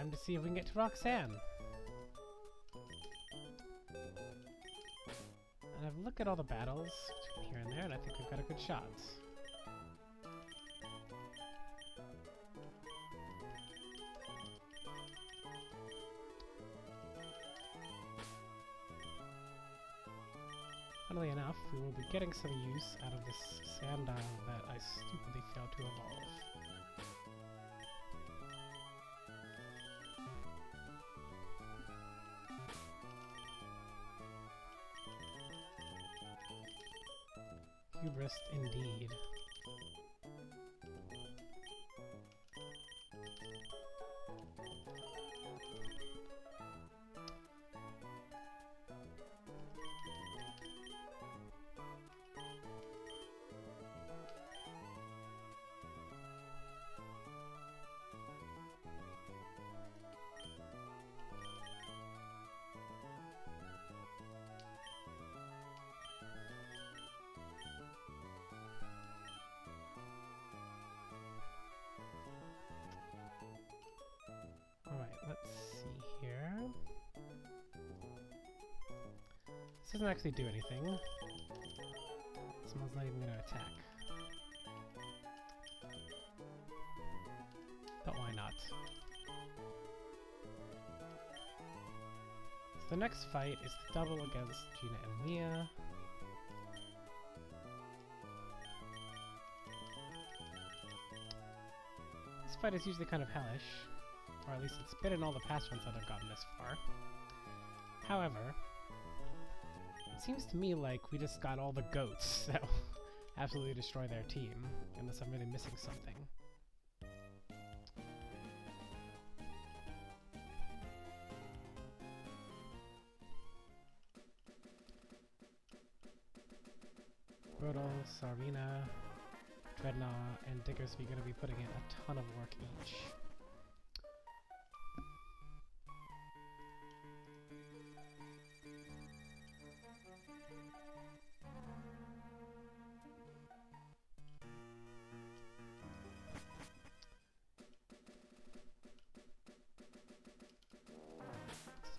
Time to see if we can get to Roxanne. And I've looked at all the battles between here and there, and I think we've got a good shot. Funnily enough, we will be getting some use out of this sand dial that I stupidly failed to evolve. Hubris indeed. Alright, let's see here. This doesn't actually do anything. Someone's not even going to attack. But why not? So the next fight is the double against Gina and Mia. This fight is usually kind of hellish. Or at least it's been in all the past ones that have gotten this far. However, it seems to me like we just got all the goats that will absolutely destroy their team, unless I'm really missing something. Rodal, Sarina, Dreadnought, and Diggersby are going to be putting in a ton of work each.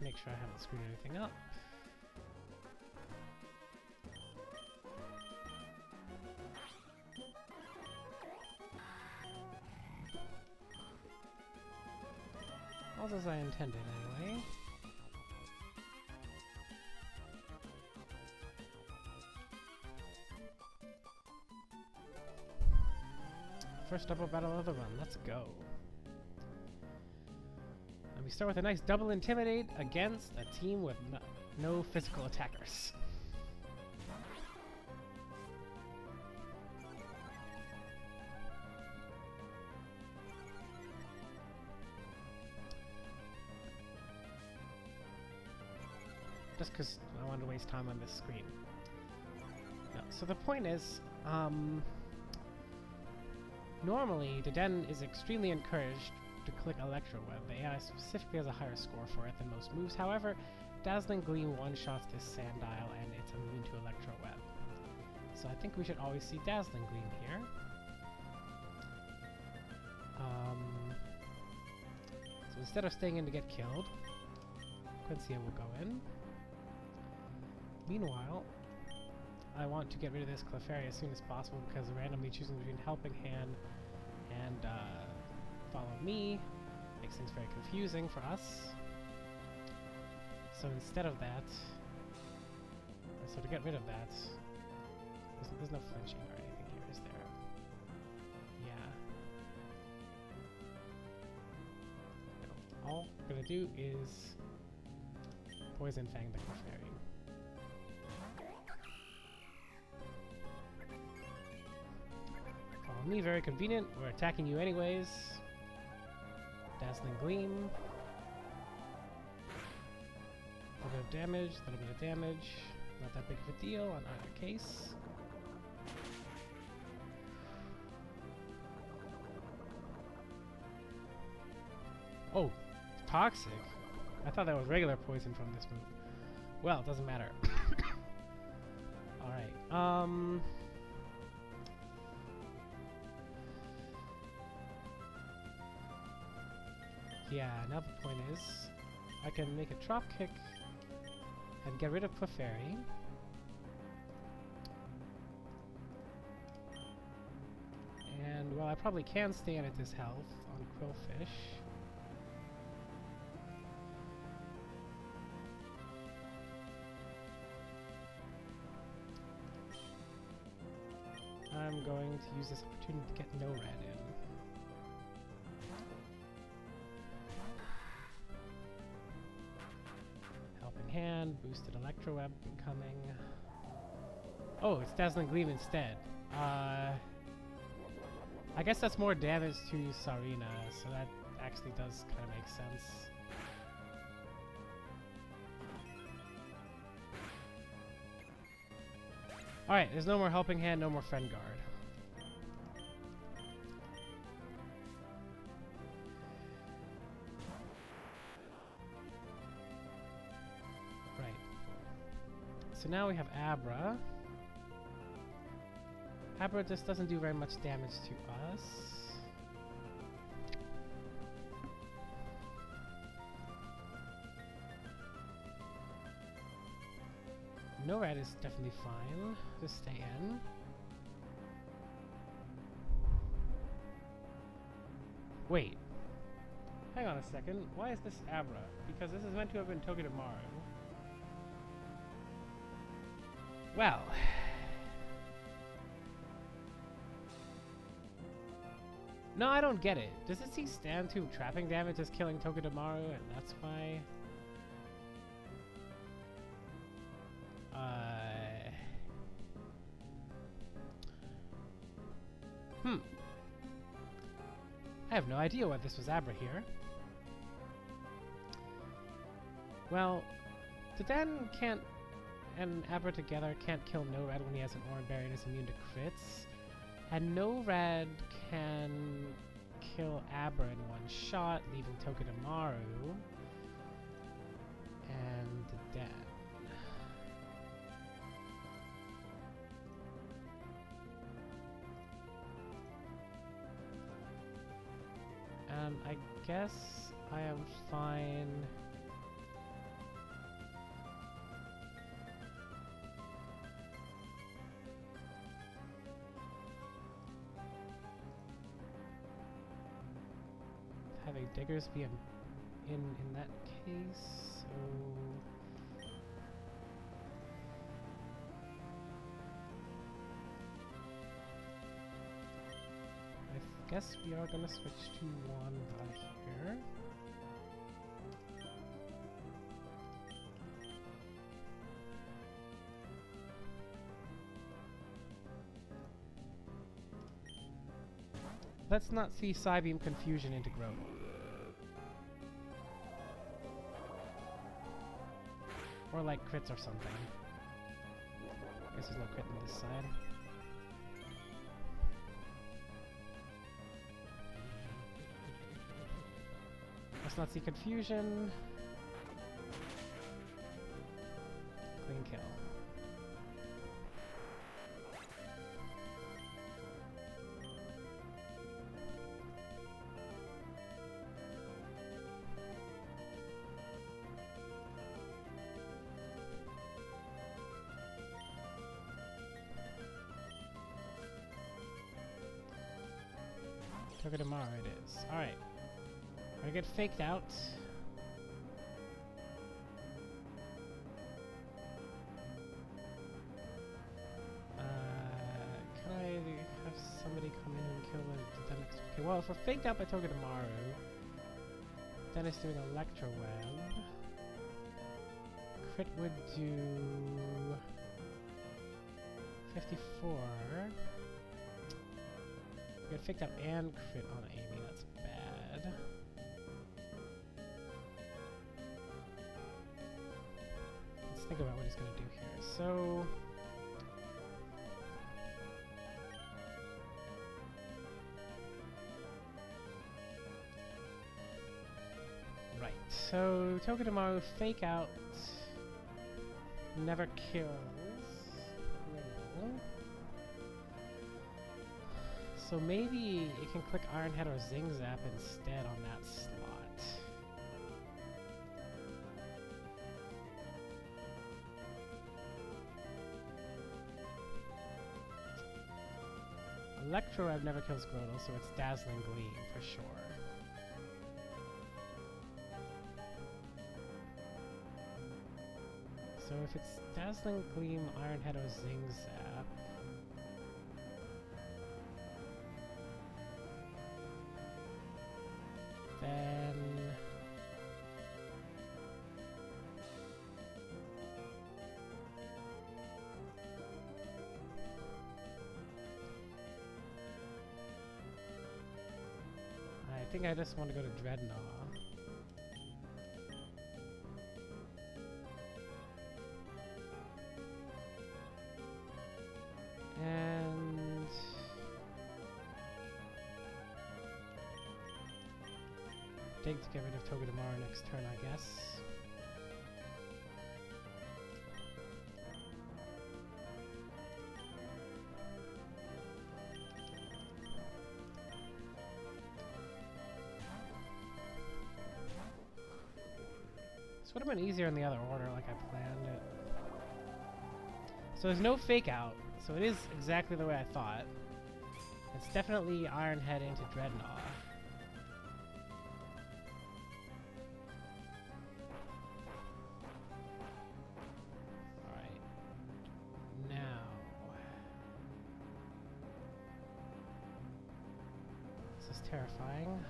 Make sure I haven't screwed anything up. All as I intended, anyway. First double battle of the run, let's go. We start with a nice double intimidate against a team with no physical attackers. Just because I wanted to waste time on this screen. No, so the point is, normally the Den is extremely encouraged to click Electro Web. The AI specifically has a higher score for it than most moves. However, Dazzling Gleam one-shots this Sand Dial and it's immune to Electro Web. So I think we should always see Dazzling Gleam here. So instead of staying in to get killed, Quincy will go in. Meanwhile, I want to get rid of this Clefairy as soon as possible because randomly choosing between Helping Hand and Follow Me makes things very confusing for us. So instead of that, so to get rid of that, there's no flinching or anything here, is there? Yeah. No. All we're gonna do is Poison Fang the Clefairy. Follow Me, very convenient. We're attacking you anyways. Dazzling Gleam. A little bit of damage, a little bit of damage. Not that big of a deal on either case. Oh, toxic? I thought that was regular poison from this move. Well, it doesn't matter. Alright, Yeah, now the point is, I can make a drop kick and get rid of Clefairy. And, well, I probably can stand at this health on Quillfish. I'm going to use this opportunity to get no red in. Helping Hand, boosted Electro Web incoming. Oh, it's Dazzling Gleam instead. I guess that's more damage to Sarina, so that actually does kind of make sense. Alright, there's no more Helping Hand, no more Friend Guard. Right. So now we have Abra. Abra just doesn't do very much damage to us. No red is definitely fine. Just stay in. Wait. Hang on a second. Why is this Abra? Because this is meant to have been Togedemaru. Well. No, I don't get it. Does it see stand 2 trapping damage as killing Togedemaru, and that's why? I have no idea why this was Abra here. Well, the Den can't, and Abra together can't kill No Red when he has an Oran Berry and is immune to crits. And No Red can kill Abra in one shot, leaving Togedemaru and the Den. I guess I am fine. Having Diggers be in that case, so I guess we are gonna switch to Wanda here. Let's not see Psybeam Confusion into Grow. Or like crits or something. Guess there's no crit on this side. Let's not see Confusion. Clean kill. Togedemaru it is. Alright. I get faked out. Can I have somebody come in and kill the Dennis? Okay, well, if we're faked out by Togedemaru, Dennis doing Electro Web. Crit would do 54. We got faked out and crit on Amy, that's bad. Let's think about what he's gonna do here. So right, so Togedemaru fake out, never kills. So maybe it can click Iron Head or Zing Zap instead on that slot. Electro Web never kills Grotle, so it's Dazzling Gleam for sure. So if it's Dazzling Gleam, Iron Head, or Zing Zap, then I think I just want to go to Dreadnought. And dig to get rid of Togedemaru next turn, I guess. This would have been easier in the other order, like I planned it. So there's no fake out, so it is exactly the way I thought. It's definitely Iron Head into Dreadnought. Alright. Now. This is terrifying.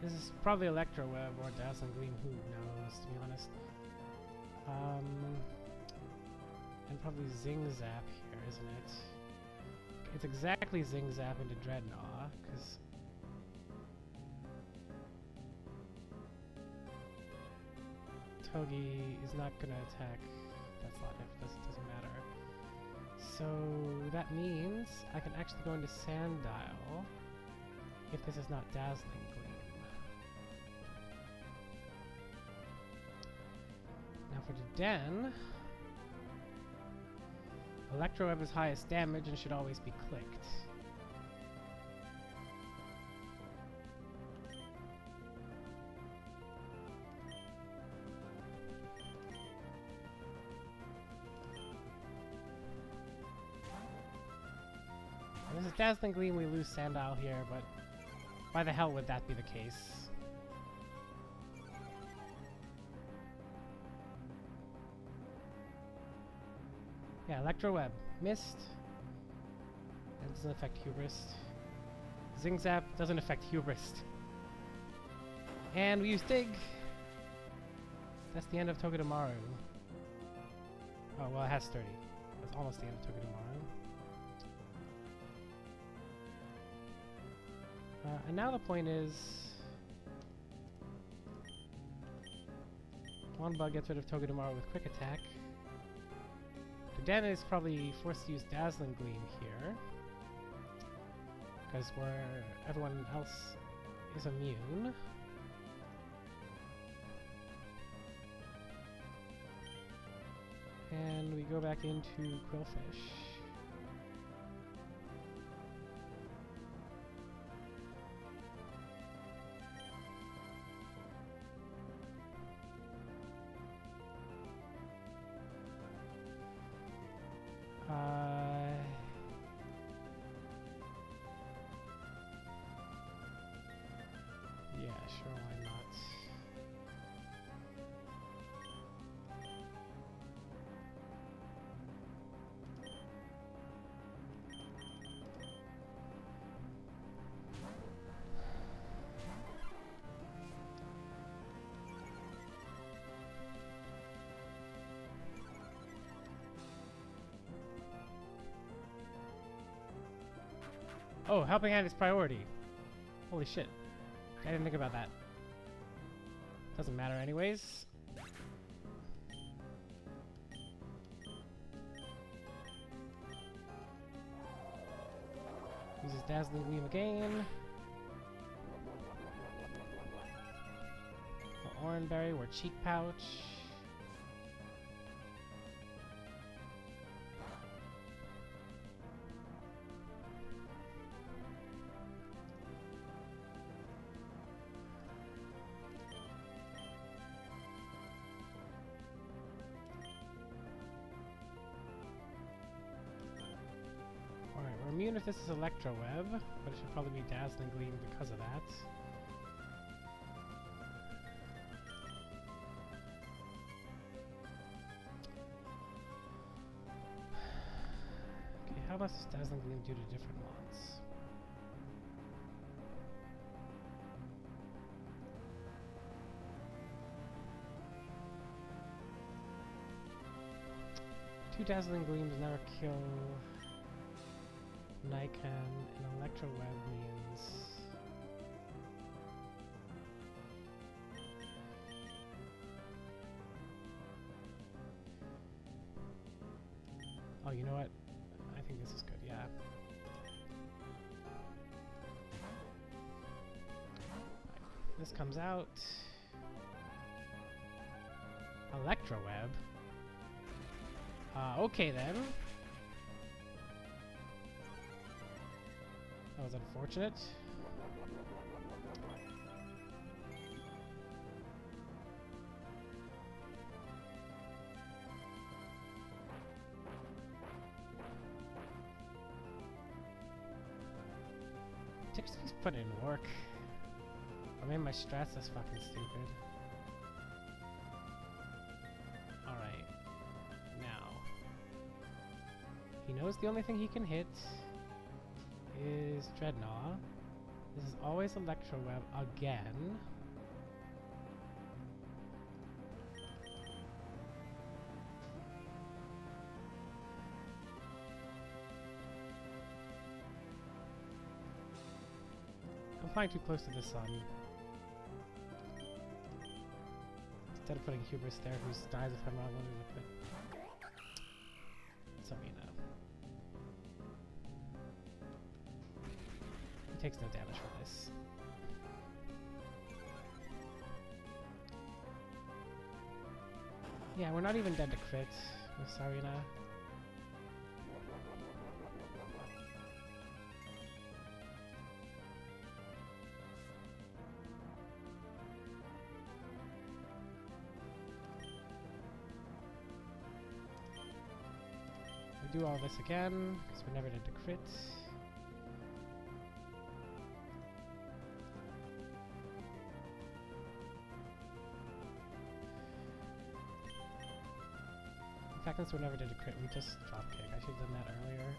This is probably Electro Web or Dazzling Gleam, who knows, to be honest. And probably Zing Zap here, isn't it? It's exactly Zing Zap into Dreadnought, because Togi is not going to attack. That's not it, doesn't matter. So that means I can actually go into Sandile if this is not Dazzling Gleam. Now for the Den, Electro Web is highest damage and should always be clicked. And this is Dazzling Gleam, we lose Sandile here, but why the hell would that be the case? Yeah, Electro Web. Missed. That doesn't affect Hubris. Zing Zap doesn't affect Hubris. And we use Dig. That's the end of Togedemaru. Oh, well, it has 30. That's almost the end of Togedemaru. And now the point is, Wanbug gets rid of Togedemaru with Quick Attack. Den is probably forced to use Dazzling Gleam here, because where everyone else is immune. And we go back into Quillfish. Yeah, sure, why not? Oh, Helping Hand is priority. Holy shit. I didn't think about that. Doesn't matter anyways. Uses Dazzling Gleam again. Or Oranberry or Cheek Pouch. immune if this is Electro Web, but it should probably be Dazzling Gleam because of that. Okay, how much does Dazzling Gleam do to different ones? Two Dazzling Gleams never kill Nikon, and Electro Web means... Oh, you know what? I think this is good, yeah. This comes out. Electro Web. Okay then. That was unfortunate. Tixie's putting in work. I mean, my strats is fucking stupid. Alright. Now. He knows the only thing he can hit is Dreadnought. This is always Electro Web again. I'm flying too close to the sun. Instead of putting Hubris there, who dies if I'm wrong, I'm gonna put Serena. He takes no damage from this. Yeah, we're not even dead to crit with Sarina. We do all this again, because we're never dead to crit. In fact, since we're never dead to crit, we just drop kick. I should have done that earlier.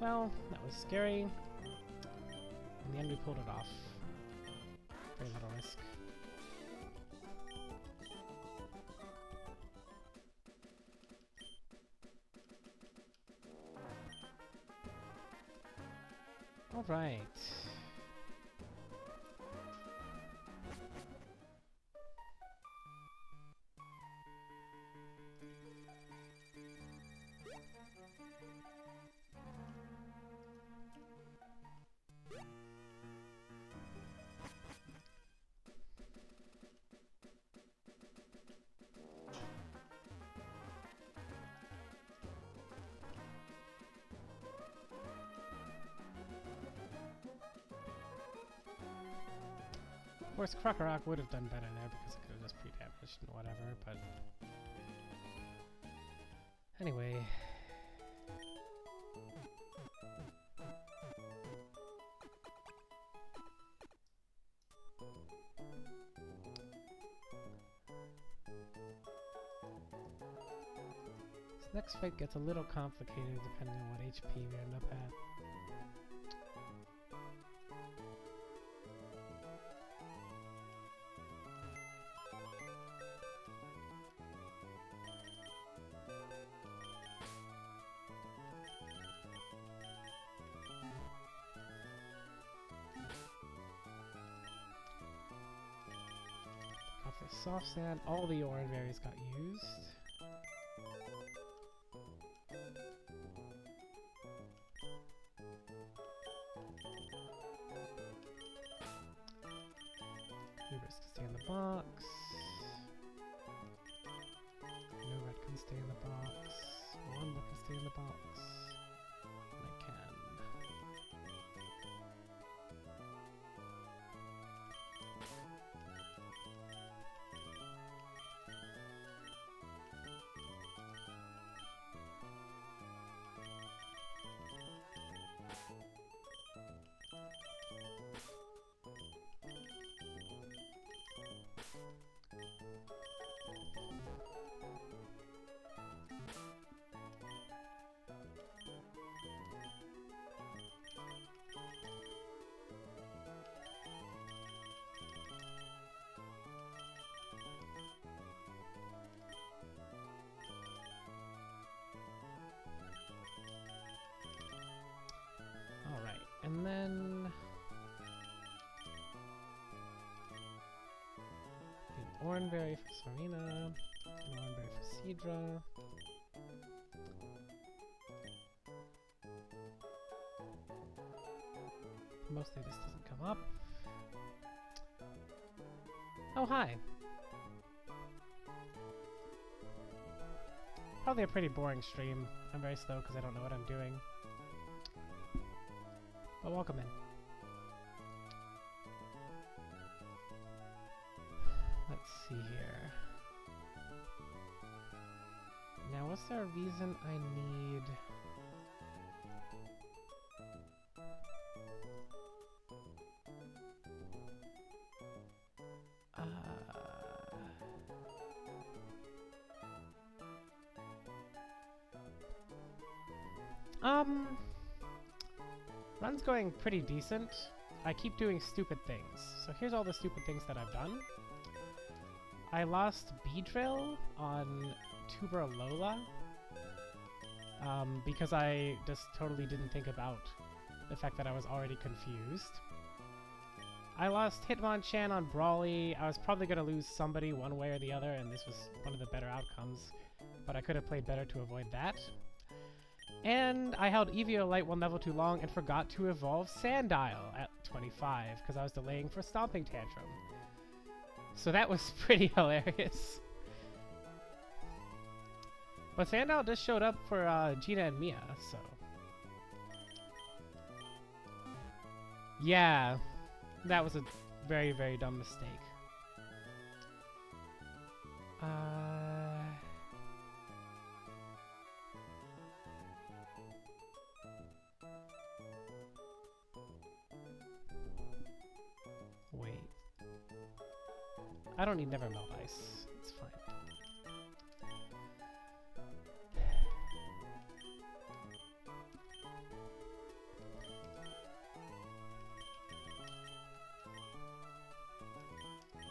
Well, that was scary. In the end, we pulled it off. Very little risk. All right. Of course, Krokorok would have done better there because it could have just pre-damaged and whatever, but... Anyway... This next fight gets a little complicated depending on what HP we end up at. Off the soft sand, all the orange berries got used. Hubris can stay in the box. stay in the box. Wanda can stay in the box. And I can. Alright, and then an Oranberry for Serena, an Oranberry for Cedra. Mostly this doesn't come up. Oh, hi! Probably a pretty boring stream. I'm very slow because I don't know what I'm doing. But welcome in. Let's see here. Now, what's there a reason I need... Run's going pretty decent. I keep doing stupid things. So here's all the stupid things that I've done. I lost B-Drill on Tuber Lola because I just totally didn't think about the fact that I was already confused. I lost Hitmonchan on Brawly. I was probably going to lose somebody one way or the other, and this was one of the better outcomes, but I could have played better to avoid that. And I held Eviolite one level too long and forgot to evolve Sandile at 25 because I was delaying for Stomping Tantrum. So that was pretty hilarious. But Sandile just showed up for Gina and Mia, so... Yeah, that was a very, very dumb mistake. Wait. I don't need Never Melt Ice. It's fine.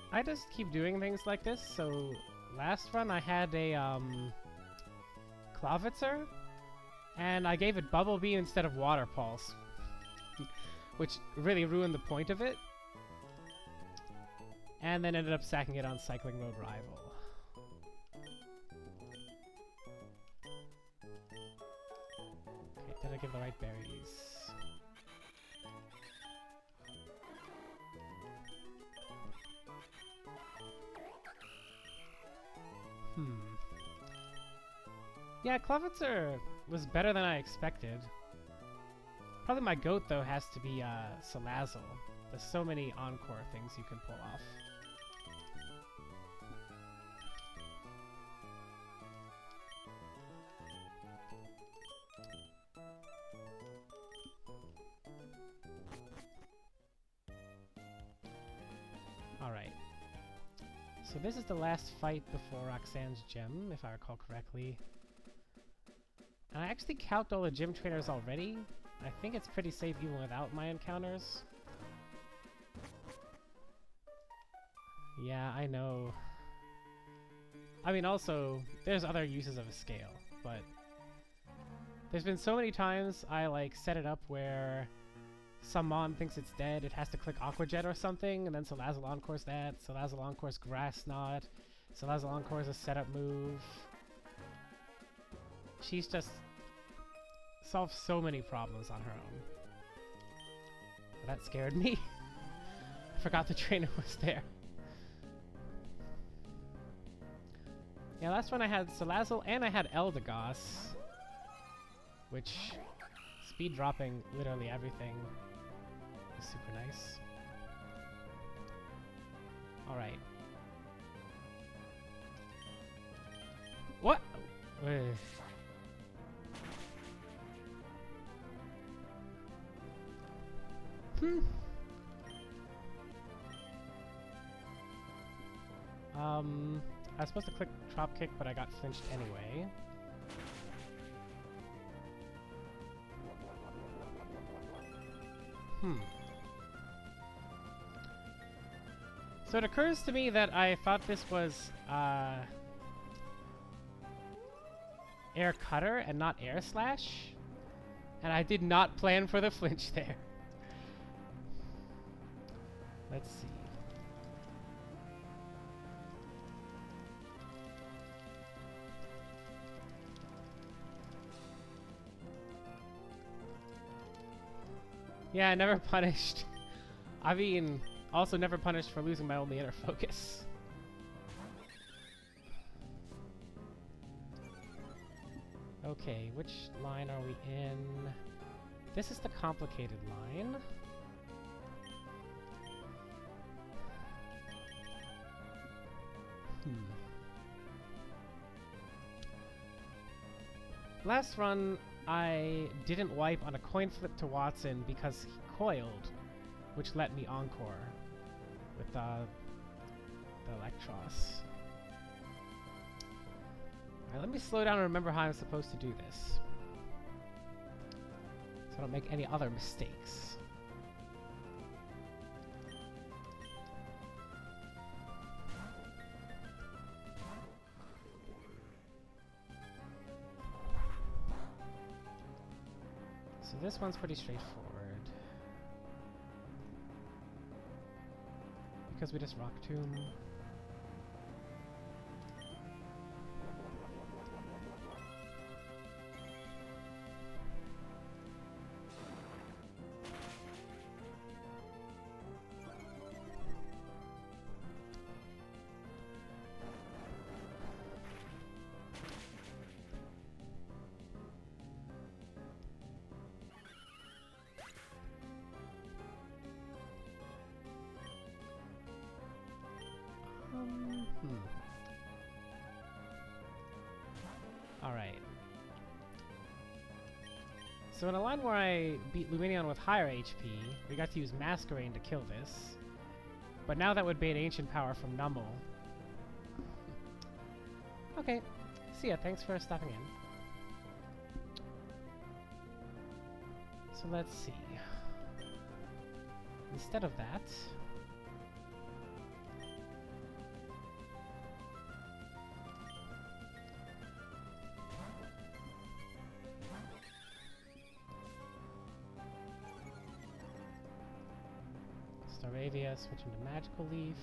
I just keep doing things like this, so last run I had a Clavitzer, and I gave it Bubble Beam instead of Water Pulse, which really ruined the point of it, and then ended up sacking it on Cycling Road Rival. Okay, did I give the right berries? Yeah, Clavitzer was better than I expected. Probably my GOAT, though, has to be Salazzle. There's so many Encore things you can pull off. Alright. So this is the last fight before Roxanne's gym, if I recall correctly. And I actually calced all the gym trainers already. I think it's pretty safe even without my encounters. Yeah, I know. I mean, also, there's other uses of a scale, but there's been so many times I, like, set it up where some Mon thinks it's dead, it has to click Aqua Jet or something, and then Salazzle Encore's that, Salazzle Encore's Grass Knot, Salazzle Encore's a setup move. She's just solved so many problems on her own. That scared me. I forgot the trainer was there. Yeah, last one I had Salazzle and I had Eldegoss, which speed dropping literally everything is super nice. Alright. What? Hmm. I was supposed to click drop kick, but I got flinched anyway. So it occurs to me that I thought this was air cutter and not air slash, and I did not plan for the flinch there. Let's see. Yeah, never punished. I mean, also never punished for losing my only inner focus. Okay, which line are we in? This is the complicated line. Last run, I didn't wipe on a coin flip to Watson because he coiled, which let me encore with the Electros. Alright, let me slow down and remember how I'm supposed to do this, so I don't make any other mistakes. So this one's pretty straightforward, because we just Rock Tomb. Alright. So in a line where I beat Luminion with higher HP, we got to use Masquerain to kill this. But now that would bait Ancient Power from Numble. Okay. See ya, thanks for stopping in. So let's see. Instead of that, Staravia, switch into Magical Leaf.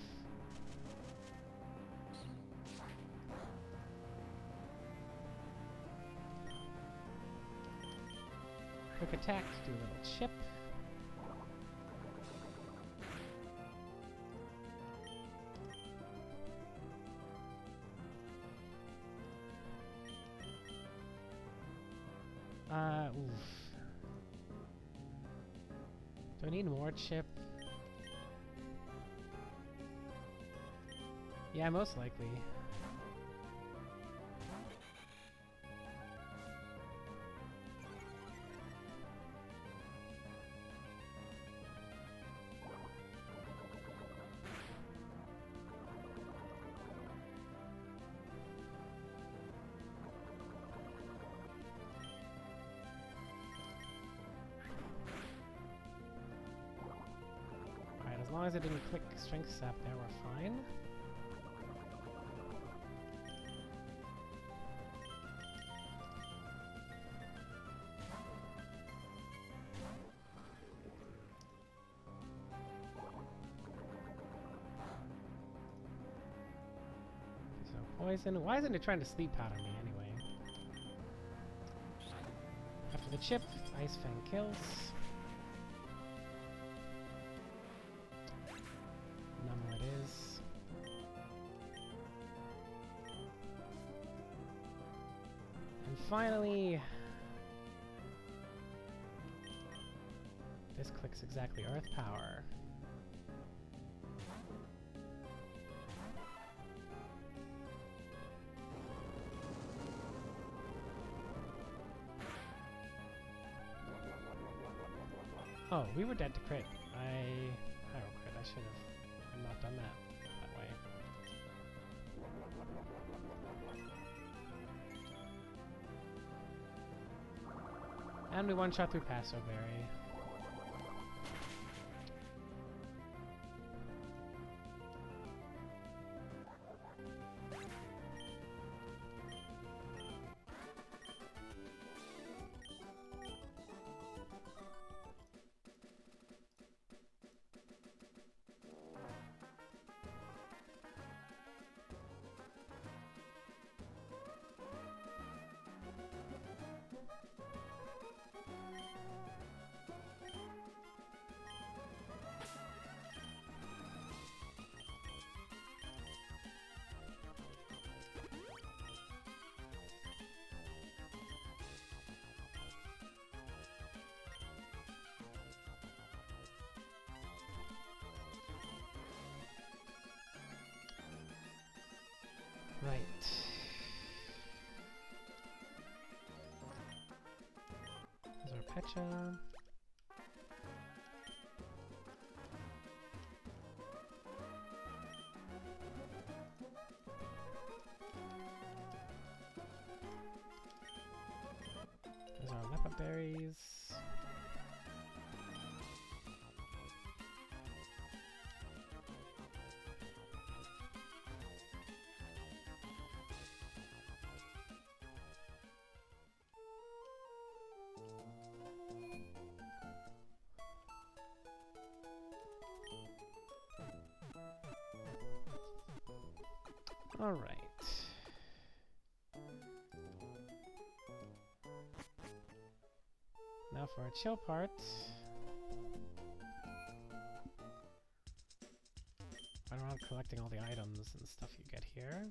Quick attack, do a little chip. Oof. Do I need more chip? Yeah, most likely. Alright, as long as I didn't click Strength Sap there, we're fine. Poison. Why isn't it trying to sleep powder me anyway? After the chip, Ice Fang kills. Number it is. Finally! This clicks exactly Earth power. Oh, we were dead to crit. Pyro crit. I should have not done that way. And we one-shot through Paso Berry. Right. There's our Pecha. There's our Lepa berries. All right. Now for our chill part. Run around collecting all the items and stuff you get here.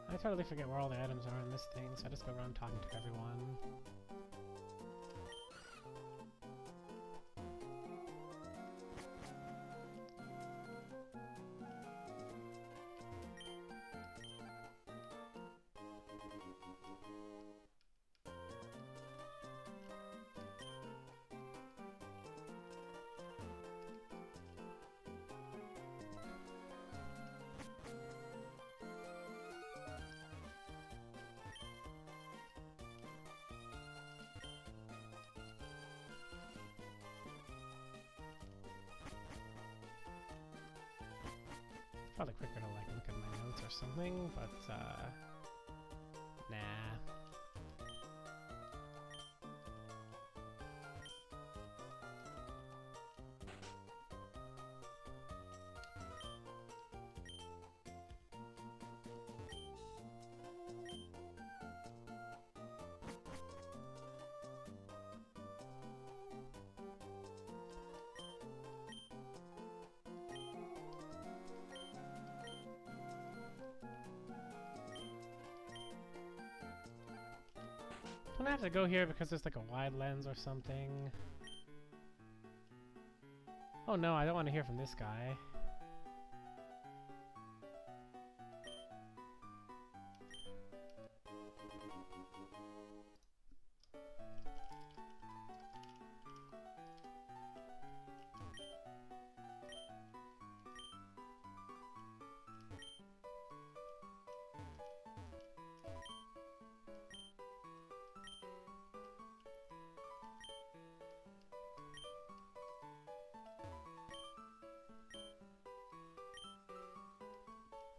I totally forget where all the items are in this thing, so I just go around talking to everyone. Probably quicker to like look at my notes or something, but nah. Don't I have to go here because there's like a wide lens or something? Oh no, I don't want to hear from this guy.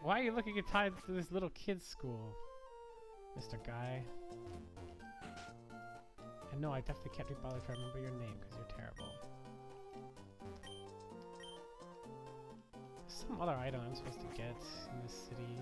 Why are you looking at tied to this little kid's school, Mr. Guy? And no, I definitely can't be bothered to remember your name because you're terrible. There's some other item I'm supposed to get in this city.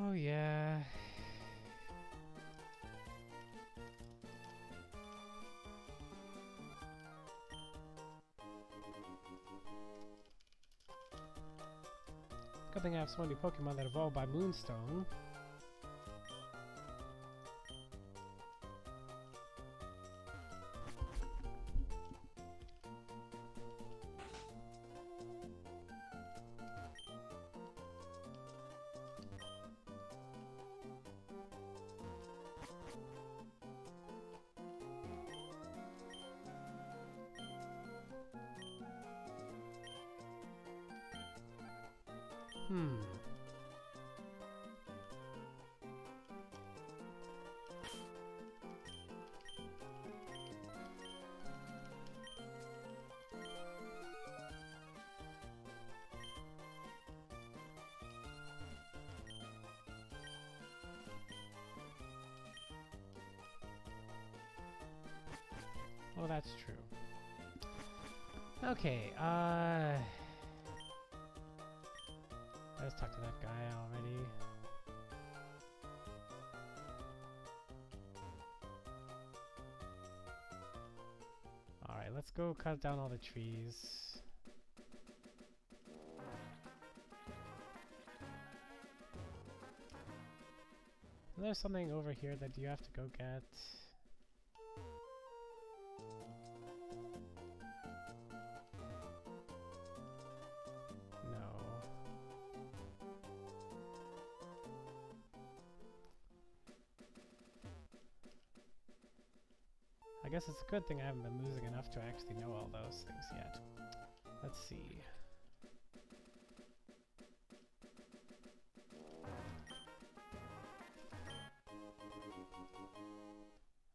Oh yeah. Good thing I have so many Pokemon that evolve by Moonstone. Oh, that's true. Okay, I just talked to that guy already. Alright, let's go cut down all the trees. And there's something over here that you have to go get. I guess it's a good thing I haven't been losing enough to actually know all those things yet. Let's see.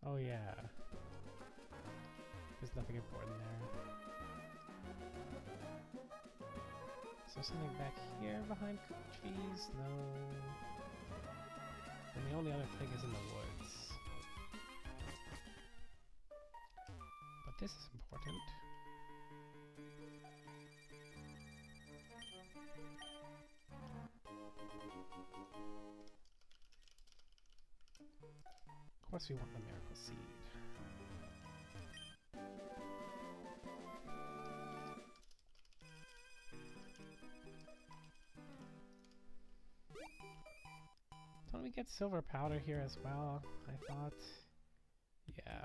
Oh yeah. There's nothing important there. Is there something back here behind trees? No. And the only other thing is in the woods. But this is important. Of course we want the miracle seed. Don't we get silver powder here as well? I thought. Yeah.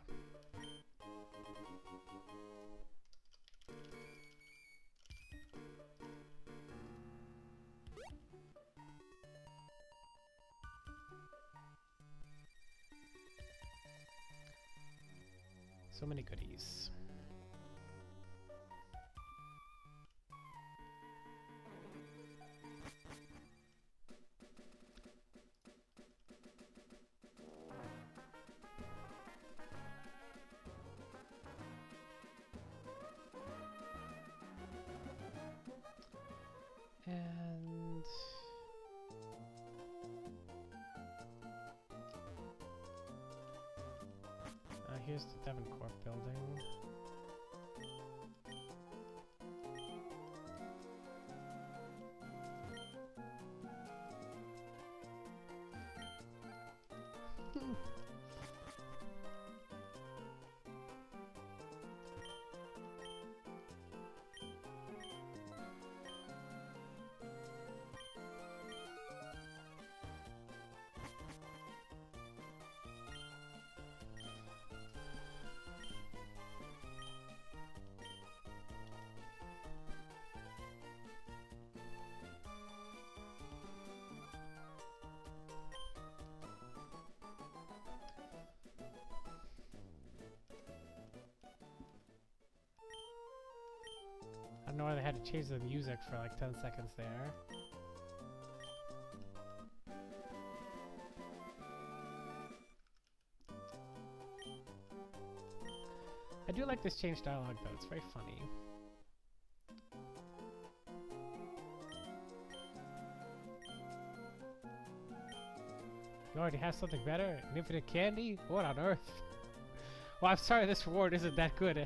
So many goodies. And here's the Devoncorp building. know why they had to change the music for like 10 seconds there. I do like this change dialogue though, it's very funny. You already have something better? An infinite candy? What on earth? Well, I'm sorry this reward isn't that good.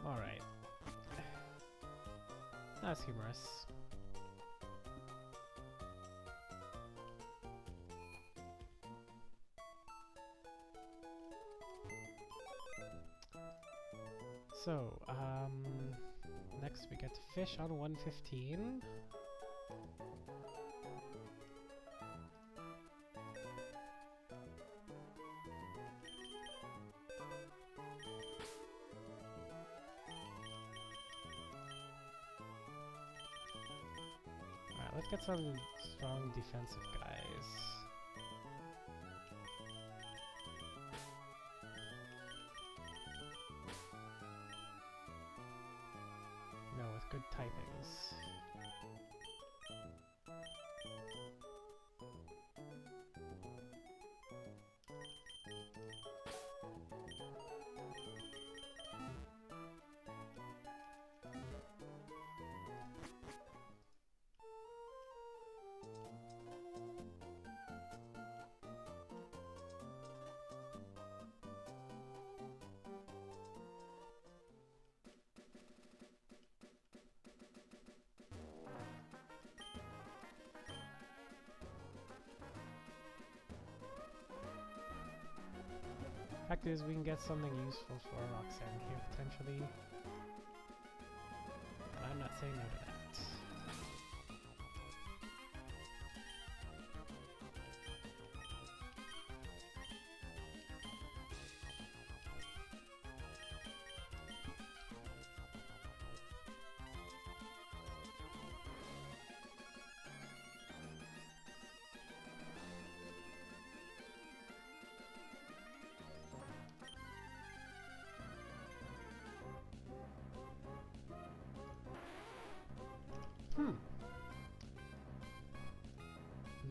Alright. That's humorous. So, next we get to fish on 115. Alright, let's get some strong defensive guys. No, with good typings. Fact is, we can get something useful for Roxanne here, potentially. And I'm not saying no to that.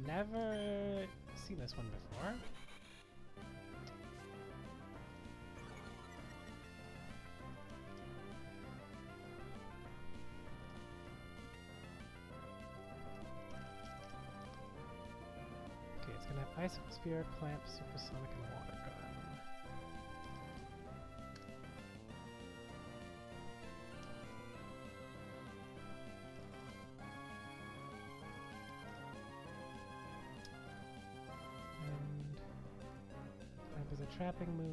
Never seen this one before. Okay, it's gonna have Icicle Spear, Clamp, Supersonic, and Water Gun. There's a trapping move.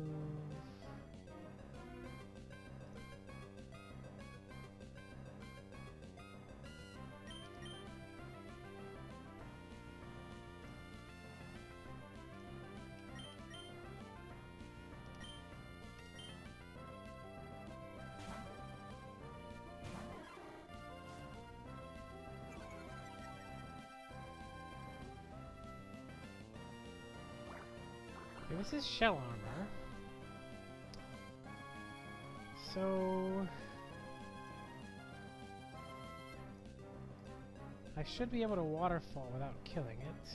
Okay, this is shell armor. So I should be able to waterfall without killing it.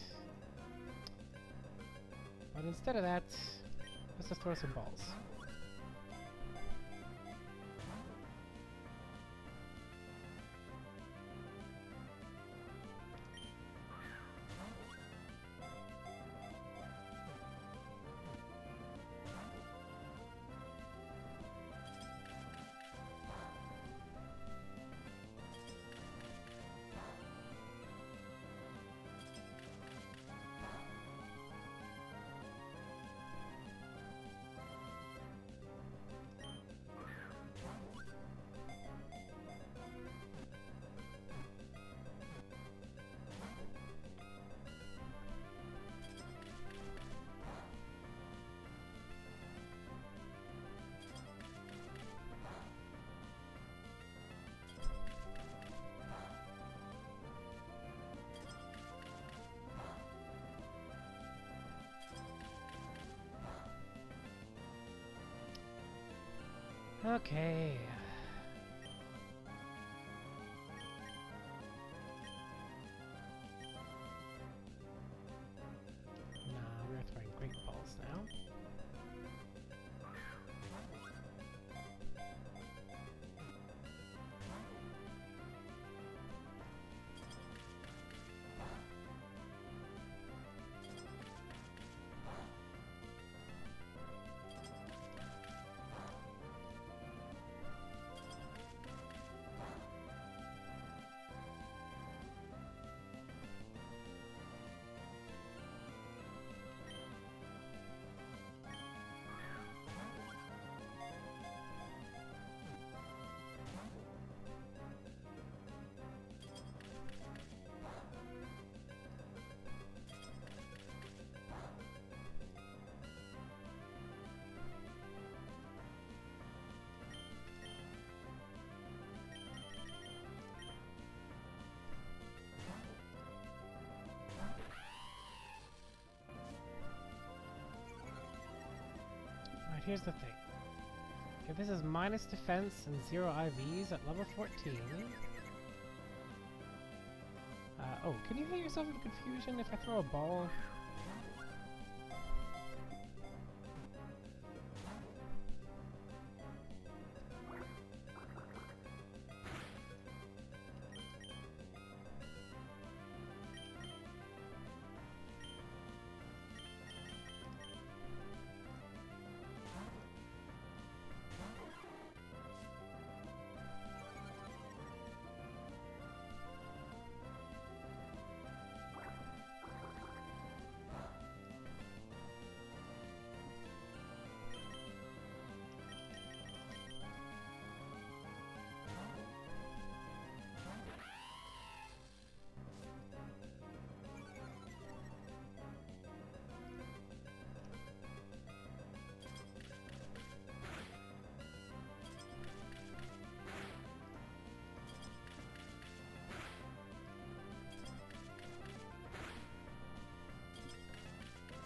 But instead of that, let's just throw some balls. Okay. Nah, we're throwing Great Balls now. Alright, here's the thing. Okay, this is minus defense and 0 IVs at level 14. Oh, can you hit yourself with confusion if I throw a ball?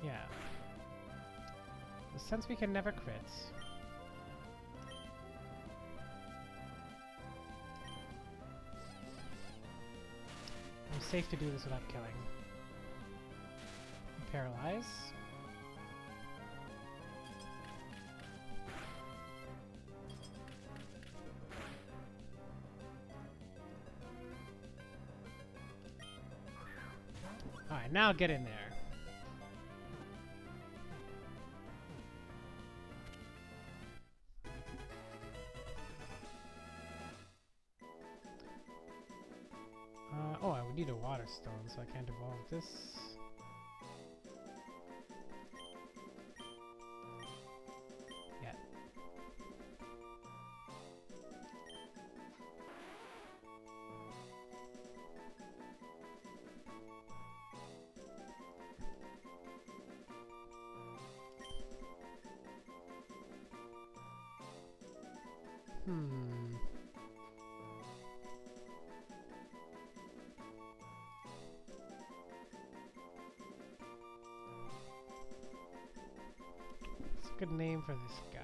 Yeah. Since we can never crit, I'm safe to do this without killing. Paralyze. Alright, now get in there. Oh, I would need a water stone, so I can't evolve this. Yet. What's a good name for this guy?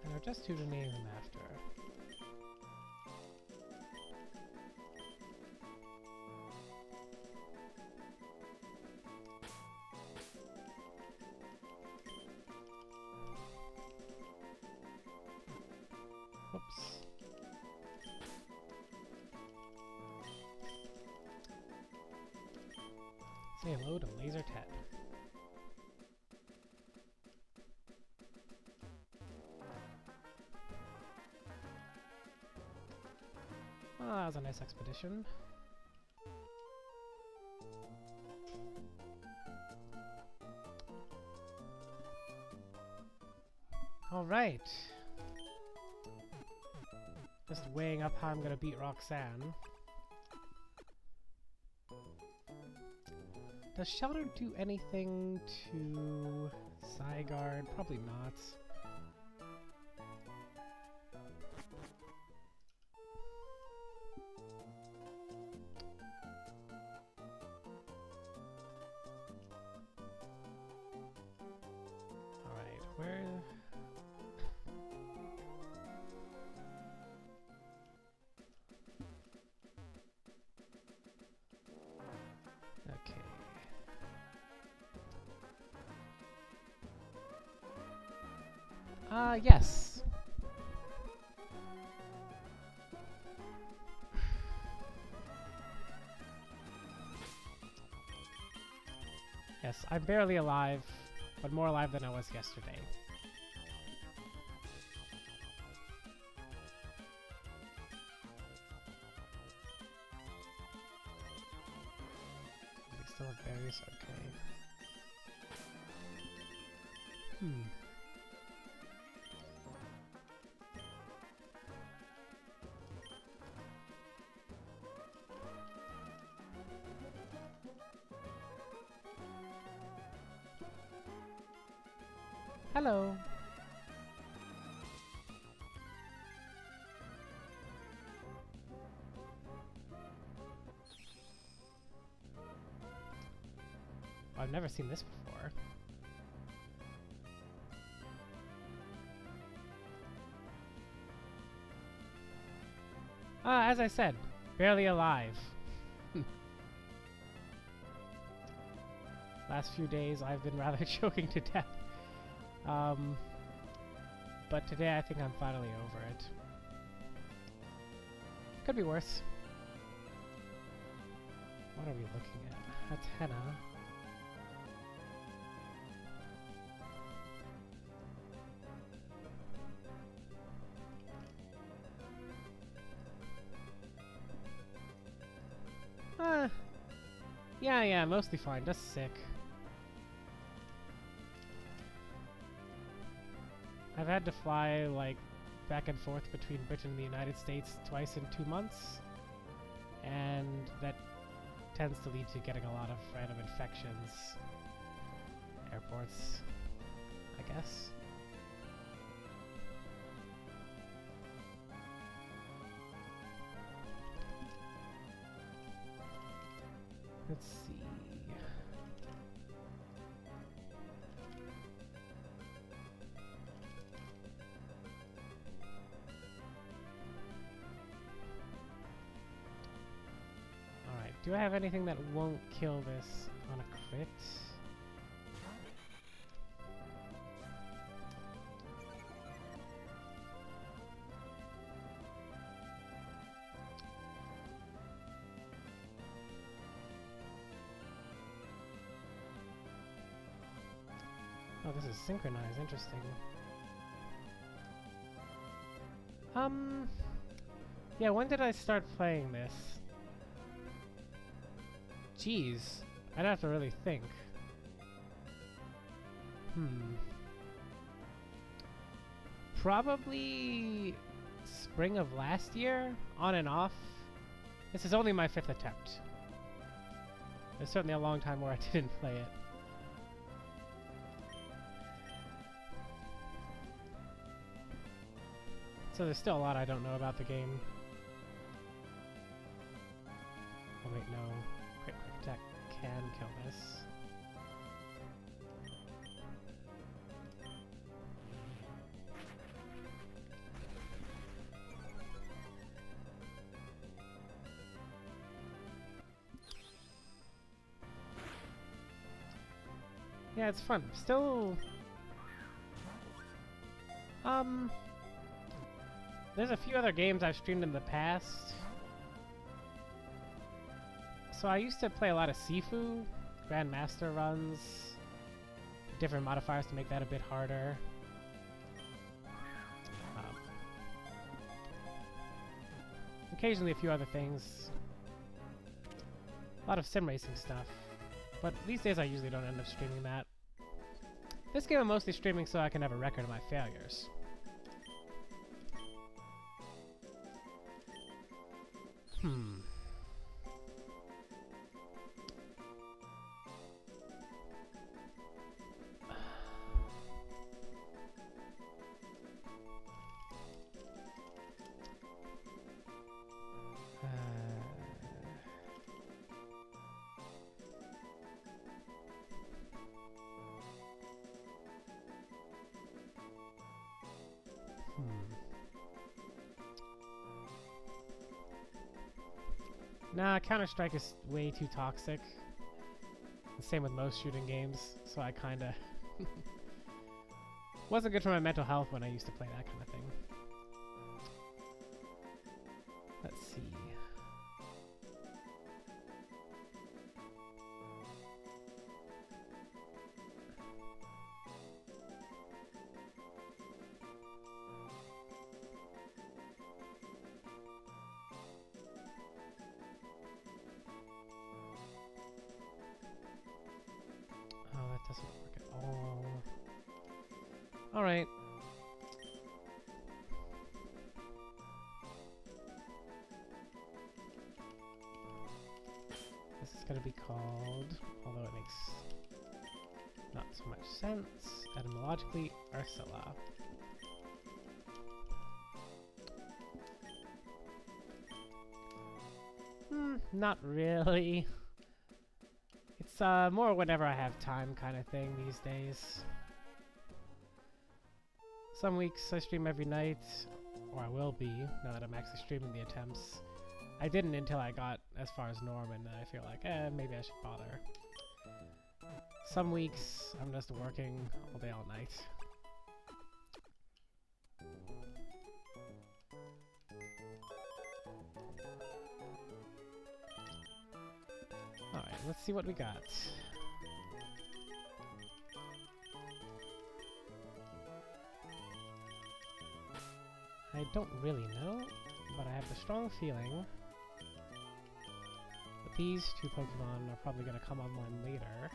I know just who to name him after. Whoops. Say hello to Laser Ted. Oh, that was a nice expedition. Alright. Just weighing up how I'm gonna beat Roxanne. Does Shelter do anything to Zygarde? Probably not. Alright, where... Okay. Yes. Yes, I'm barely alive, but more alive than I was yesterday. We still have berries? Okay. Hello. I've never seen this before. As I said, barely alive. Last few days I've been rather choking to death. But today I think I'm finally over it. Could be worse. What are we looking at? That's henna. Yeah, mostly fine, just sick. I've had to fly, like, back and forth between Britain and the United States twice in 2 months, and that tends to lead to getting a lot of random infections. Airports, I guess. Let's see. Alright, do I have anything that won't kill this on a crit? Oh, this is synchronized. Interesting. Yeah, when did I start playing this? Jeez, I'd have to really think. Probably spring of last year, on and off. This is only my 5th attempt. There's certainly a long time where I didn't play it. So there's still a lot I don't know about the game. Oh wait, no. Quick attack can kill this. Yeah, it's fun. Still... There's a few other games I've streamed in the past. So I used to play a lot of Sifu, Grandmaster runs, different modifiers to make that a bit harder. Occasionally a few other things. A lot of sim racing stuff. But these days I usually don't end up streaming that. This game I'm mostly streaming so I can have a record of my failures. Nah, Counter-Strike is way too toxic. The same with most shooting games, so I kinda... wasn't good for my mental health when I used to play that kind of thing. Let's see. Oh, that doesn't work at all. Alright. This is going to be called, although it makes not so much sense, etymologically, Ursula. Not really. It's more whenever I have time kind of thing these days. Some weeks I stream every night, or I will be, now that I'm actually streaming the attempts. I didn't until I got as far as Norm, and then I feel like, maybe I should bother. Some weeks I'm just working all day, all night. Alright, let's see what we got. I don't really know, but I have the strong feeling that these two Pokemon are probably going to come online later.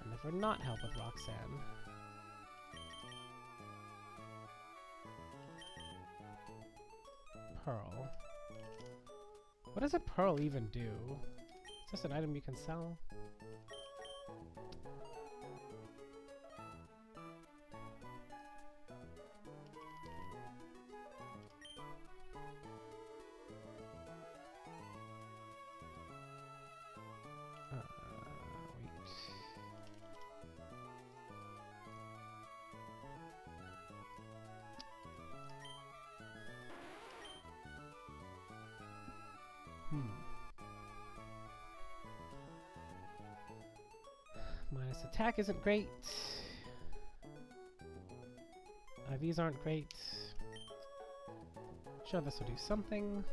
And never not help with Roxanne. Pearl. What does a pearl even do? Is this an item you can sell? Minus attack isn't great. IVs aren't great. Sure, this will do something.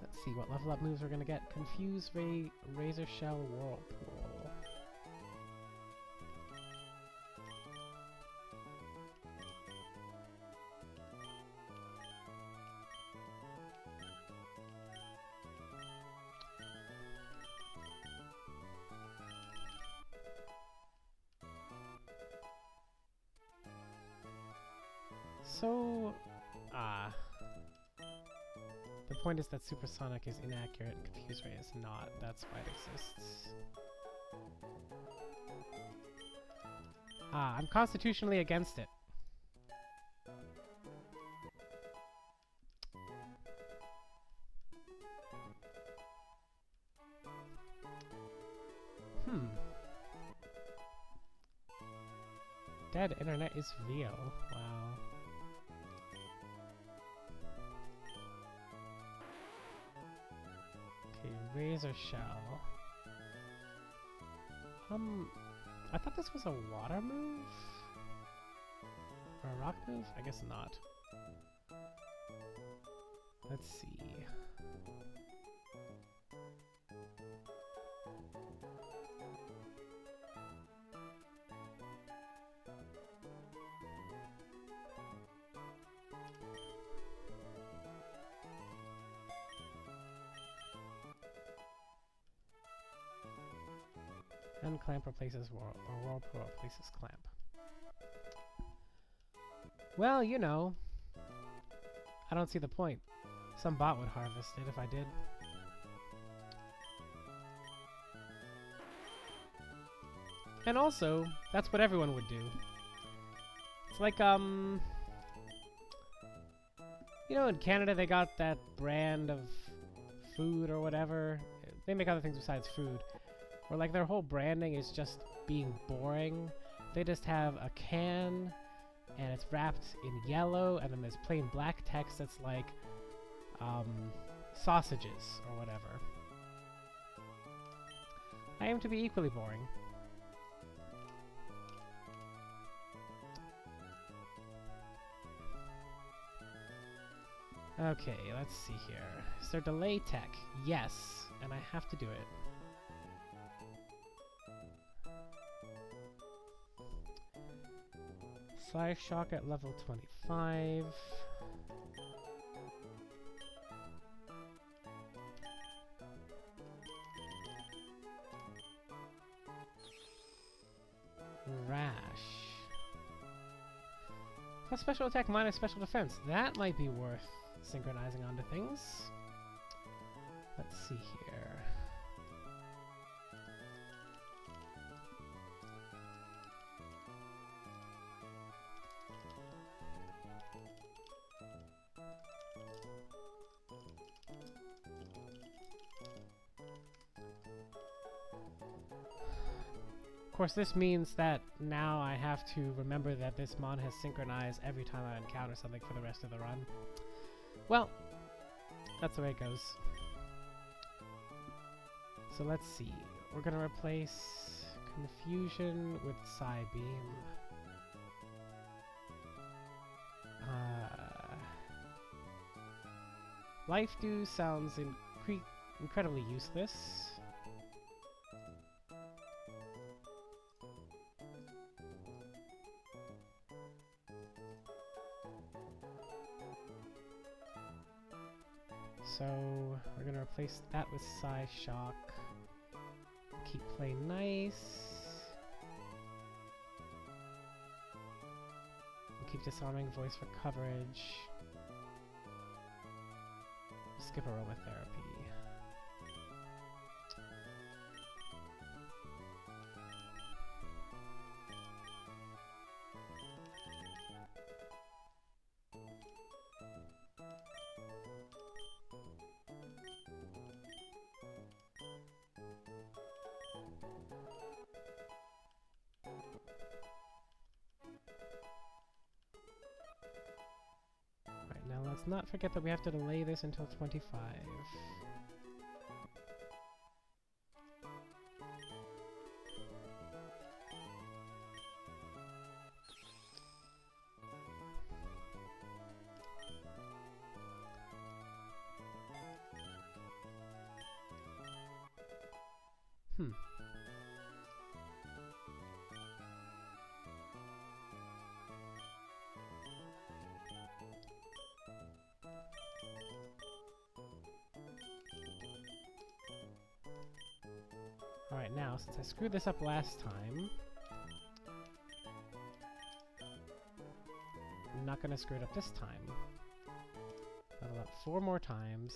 Let's see what level up moves we're gonna get. Confuse Razor Shell Whirlpool. So, the point is that Supersonic is inaccurate and Confuse Ray is not. That's why it exists. I'm constitutionally against it. Dead internet is real. Wow. Okay, Razor Shell. I thought this was a water move? Or a rock move? I guess not. Let's see. And Clamp replaces Whirlpool replaces Clamp. Well, you know, I don't see the point. Some bot would harvest it if I did. And also, that's what everyone would do. It's like, you know, in Canada they got that brand of food or whatever. They make other things besides food. Where like their whole branding is just being boring. They just have a can and it's wrapped in yellow, and then there's plain black text that's like sausages or whatever. I aim to be equally boring. Okay, let's see here. Is there delay tech? Yes, and I have to do it. Side shock at level 25. Rash. Plus special attack minus special defense. That might be worth synchronizing onto things. Let's see here. Of course, this means that now I have to remember that this mon has synchronized every time I encounter something for the rest of the run. Well, that's the way it goes. So let's see. We're gonna replace Confusion with Psybeam. Life Dew sounds incredibly useless. So we're gonna replace that with Psy Shock. Keep playing nice. We'll keep Disarming Voice for coverage. Skip Aromatherapy. Now let's not forget that we have to delay this until 25. Alright, now, since I screwed this up last time, I'm not gonna screw it up this time. Level up 4 more times.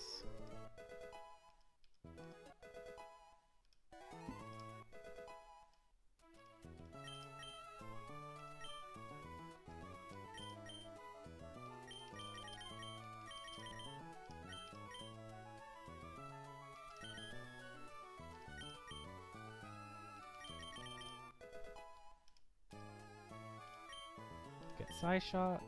Get Psyshock.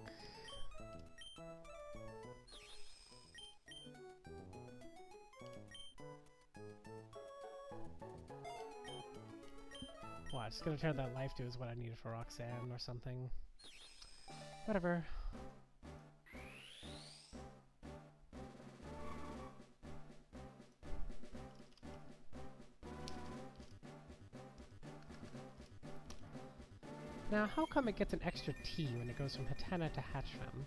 Well, I'm just gonna turn that life to is what I needed for Roxanne or something. Whatever. Now, how come it gets an extra T when it goes from Hatena to Hatchfem?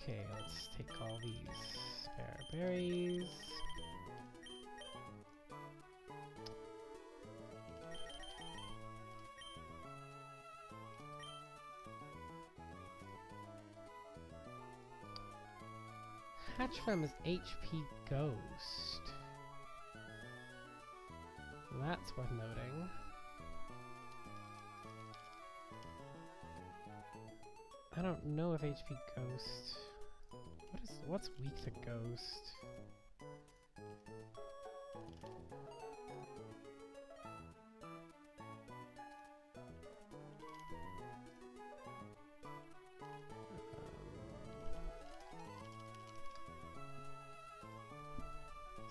Okay, let's take all these spare berries. Hatchfem is HP Ghost. that's worth noting. I don't know if HP Ghost... What's weak to Ghost?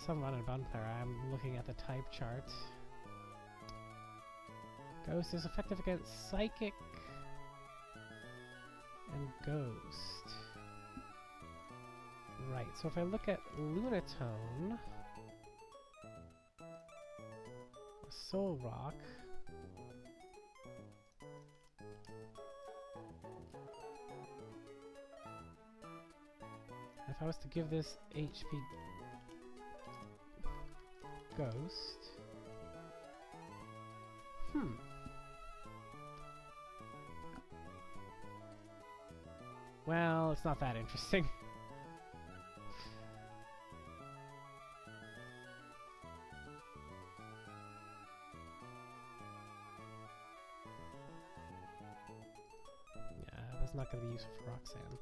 Some run and bun player, I'm looking at the type chart. Ghost is effective against Psychic and Ghost. Right, so if I look at Lunatone, Soul Rock, if I was to give this HP Ghost, well, it's not that interesting. Yeah, that's not going to be useful for Roxanne.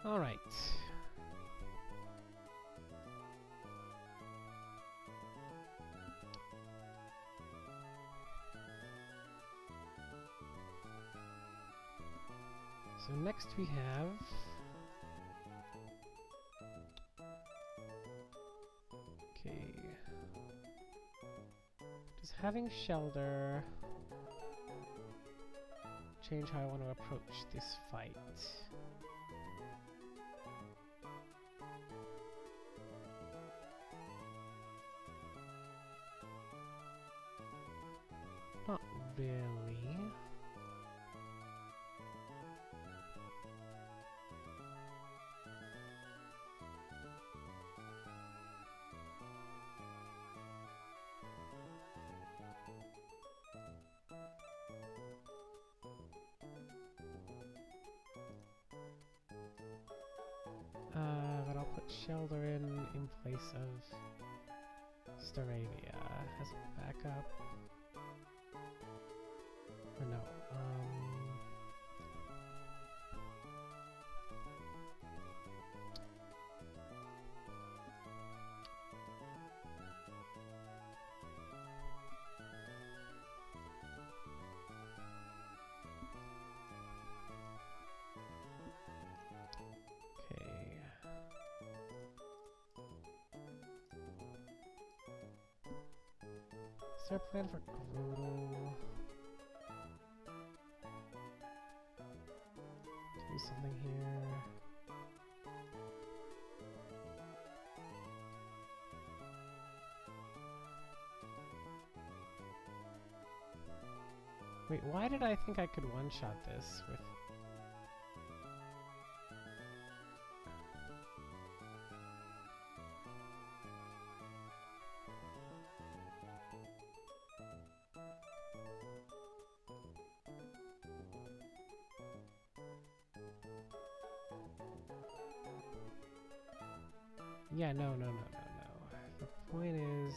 All right. So next we have does having shelter change how I want to approach this fight? Not really. But I'll put Shelter in place of Staravia as a backup. Or no, is there a plan for Groodle? Do something here. Wait, why did I think I could one-shot this with... Yeah, no. The point is...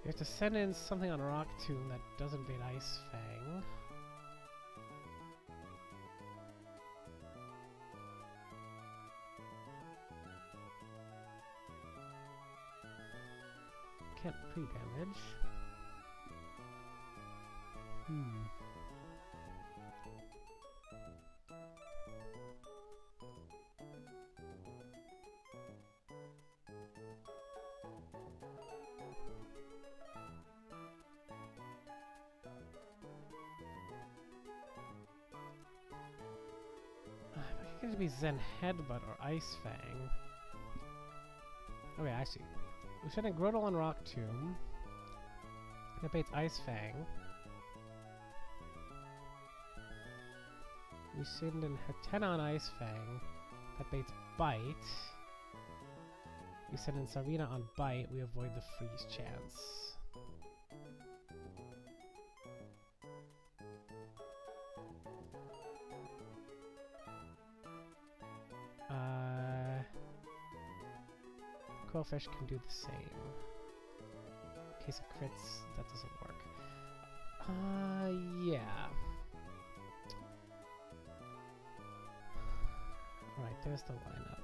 you have to send in something on Rock Tomb that doesn't beat Ice Fang. Can't pre-damage. It could be Zen Headbutt or Ice Fang. Okay, I see. We send in Grotle on Rock Tomb. That baits Ice Fang. We send in Hatena on Ice Fang. That baits Bite. We set in Sarina on bite, we avoid the freeze chance. Quillfish can do the same. In case of crits, that doesn't work. Yeah. Alright, there's the lineup.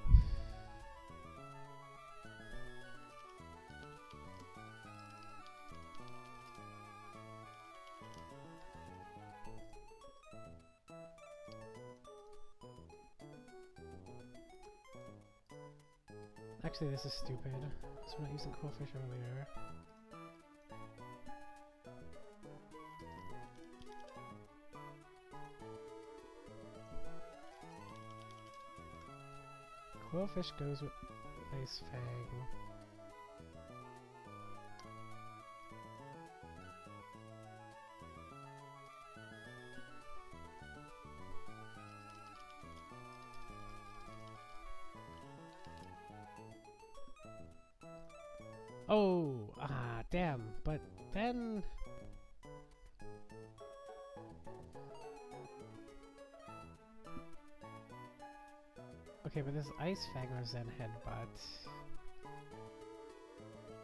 Actually, this is stupid. So I'm not using Quillfish earlier. Quillfish goes with Ice Fang. Oh, damn. But then... Okay, but this Ice Fang or Zen Headbutt.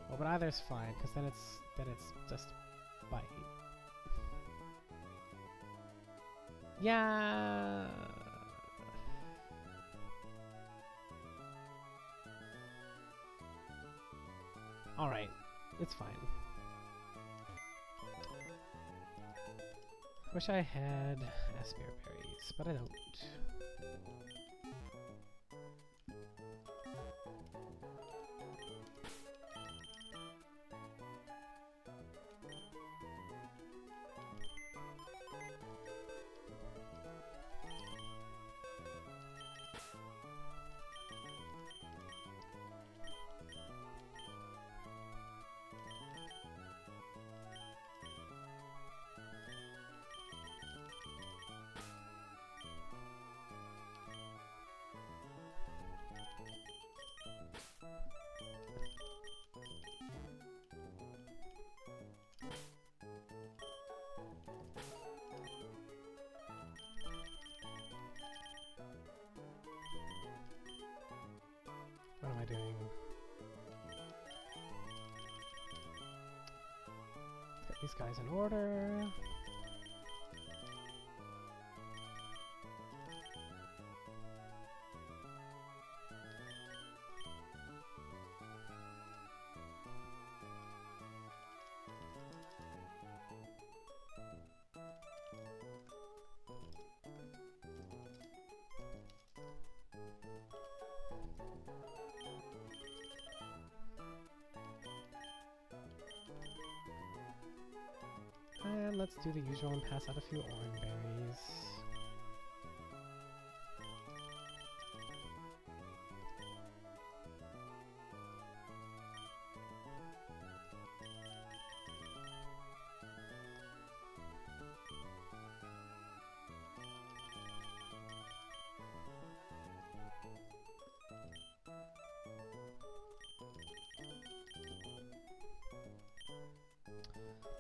Well, but either's fine, because then it's just bite. Yeah. Alright, it's fine. Wish I had Aspire Berries, but I don't. What am I doing? Get these guys in order. And let's do the usual and pass out a few orange berries.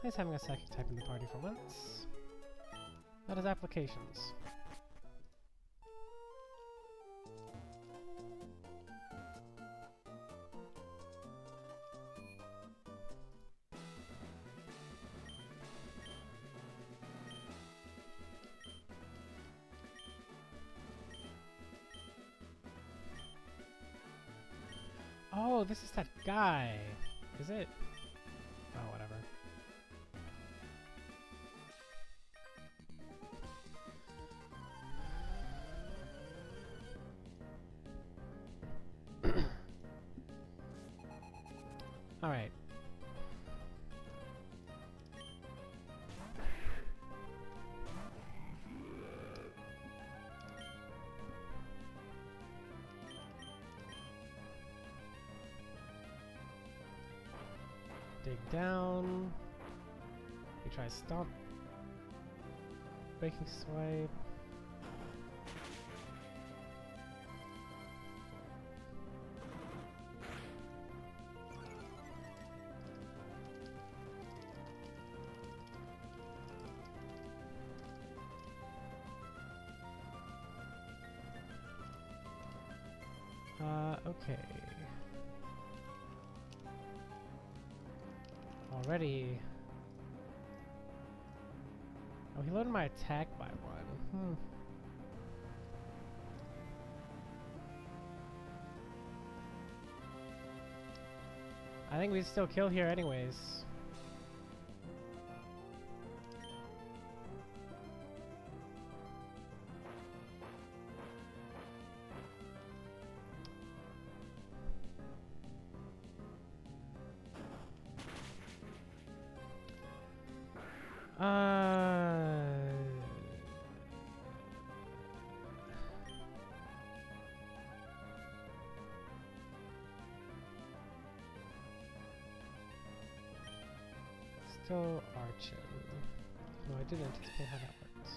Nice having a psychic type in the party for once. That is applications. Oh, this is that guy. Is it? Oh, whatever. Alright. Dig down. We try stomp. Breaking swipe. Okay. Already. Oh, he loaded my attack by one. I think we'd still kill here anyways. Still Archon. No, I didn't anticipate how that works.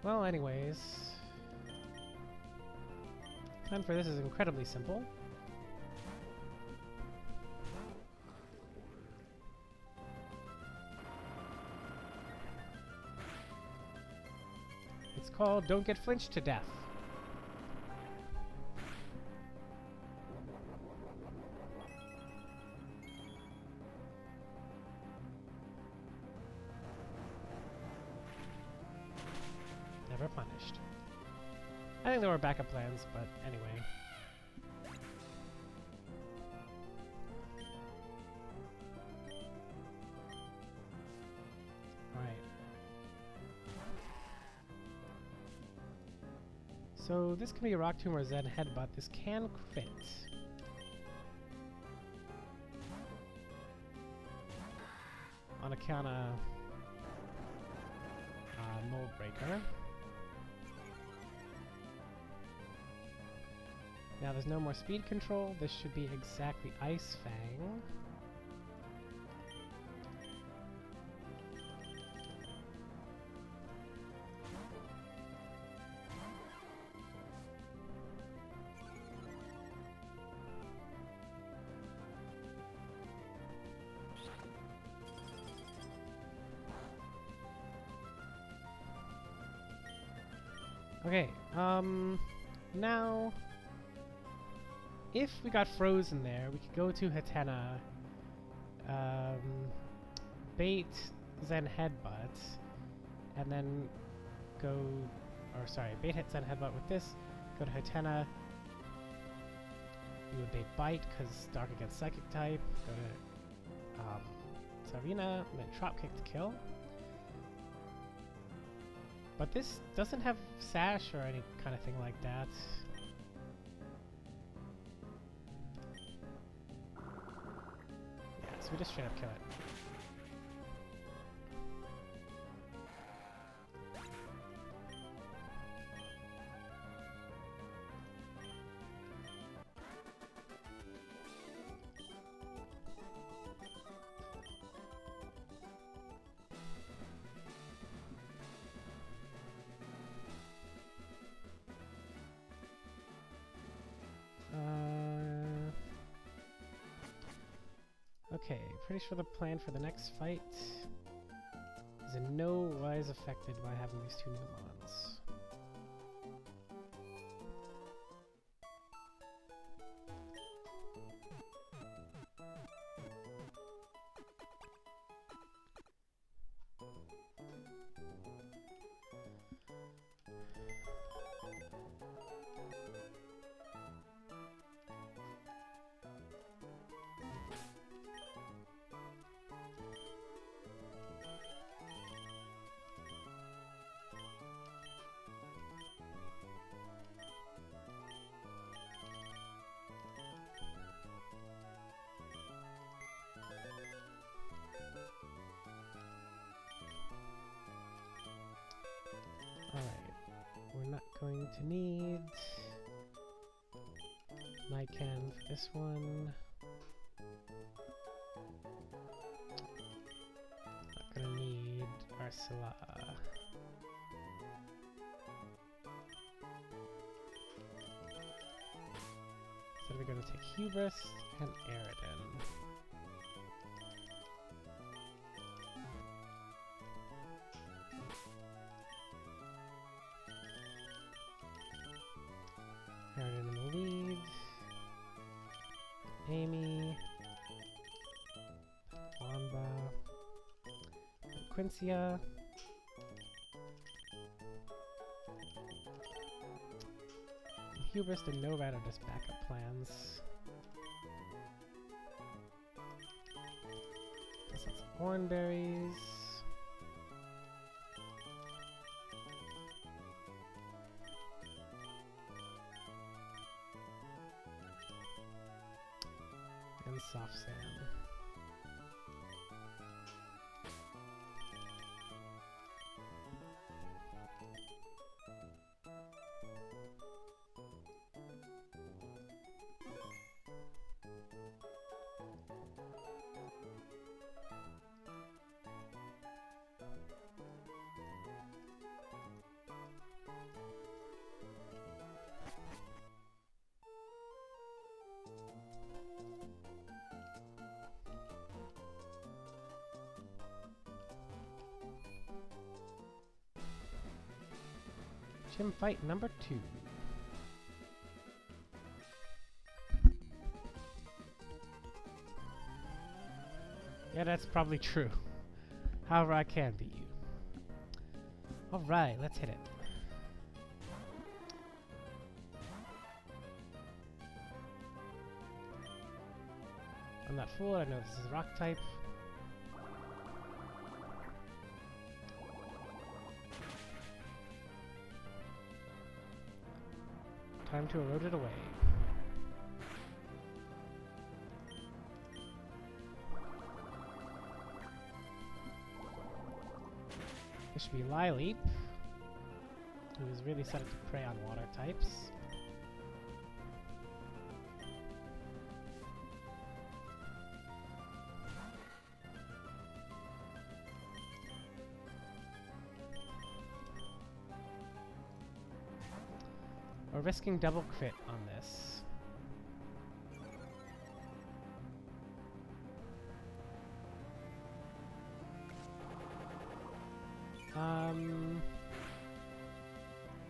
Well, anyways, plan for this is incredibly simple. It's called Don't Get Flinched to Death. Never punished. I think there were backup plans, but anyway. Alright. So this can be a Rock Tomb or Zen Headbutt. This can crit. On account of Mold Breaker. Now there's no more speed control. This should be exactly Ice Fang. Okay, now, if we got frozen there, we could go to Hatena, bait Zen Headbutt, and then go, or sorry, bait Zen Headbutt with this, go to Hatena, we would bait Bite, because Dark against Psychic type, go to, Sarina, and then Trop Kick to kill. But this doesn't have Sash or any kind of thing like that. Yeah, so we just straight up kill it. Okay, pretty sure the plan for the next fight is in no wise affected by having these two new mons. We're not going to need Nican for this one. Not gonna need Arsala. So we're gonna take Hubris and Aridin. Baron in the lead. Amy. Wamba. Quincia. Hubris and No Rat are just backup plans. Guess that's some Oranberries. And soft sand. Gym fight number 2. Yeah, that's probably true. However, I can beat you. Alright, let's hit it. I'm not fooled, I know this is rock type. Time to erode it away. This should be Lileap, who is really set up to prey on water types. We're risking double crit on this.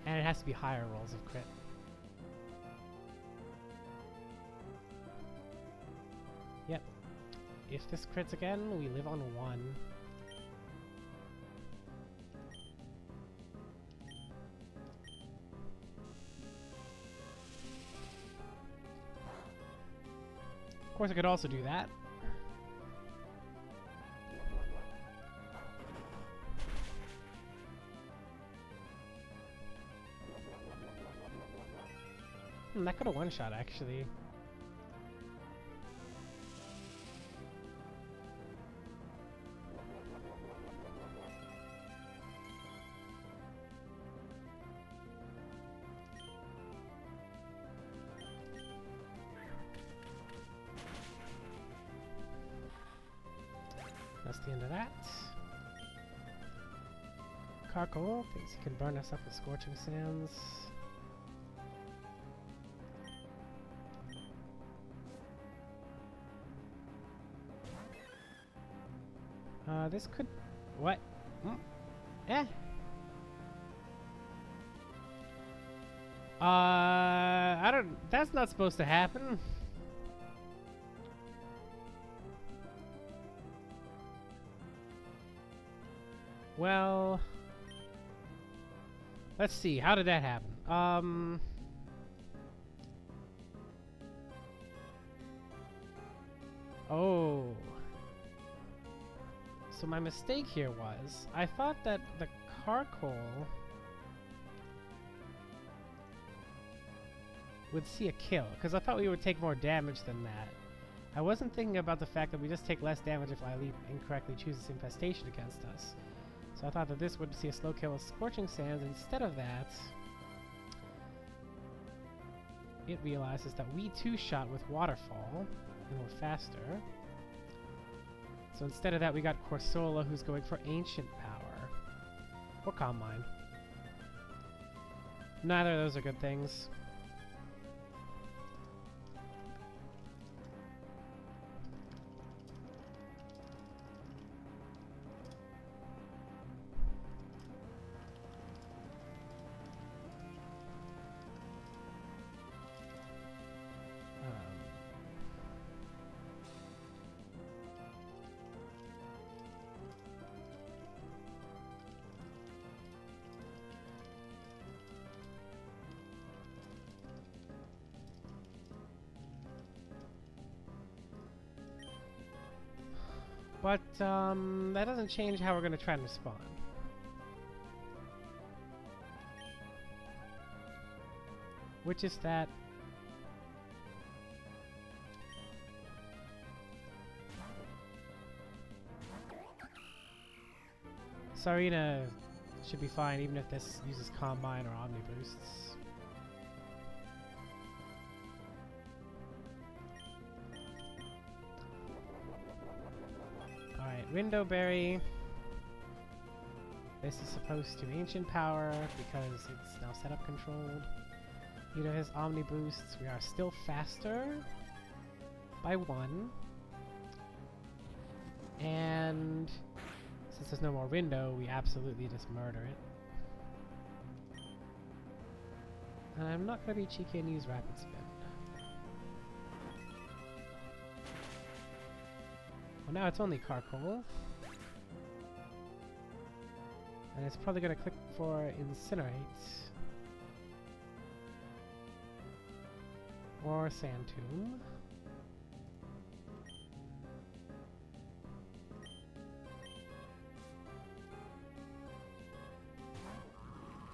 And it has to be higher rolls of crit. Yep. If this crits again, we live on 1. Of course, I could also do that. That could have one-shot, actually. That's the end of that. Carcoal thinks he can burn us up with Scorching Sands. This could... What? Eh? I don't... That's not supposed to happen. Well... Let's see, how did that happen? Oh... So my mistake here was, I thought that the Carcoal would see a kill, because I thought we would take more damage than that. I wasn't thinking about the fact that we just take less damage if Lileap incorrectly chooses Infestation against us. So I thought that this would see a slow kill with Scorching Sands. Instead of that, it realizes that we too shot with Waterfall, and we're faster. So instead of that, we got Corsola, who's going for Ancient Power. Or Calm Mind. Neither of those are good things. But that doesn't change how we're going to try and respond. Which is that Sarina should be fine even if this uses Combine or Omni Boosts. Alright, Window Berry. This is supposed to Ancient Power because it's now setup controlled. Due to his Omni Boosts, we are still faster by 1. And since there's no more window, we absolutely just murder it. And I'm not going to be cheeky and use Rapid Spin. Well, now it's only Carcoal. And it's probably going to click for Incinerate. Or Sand Tomb.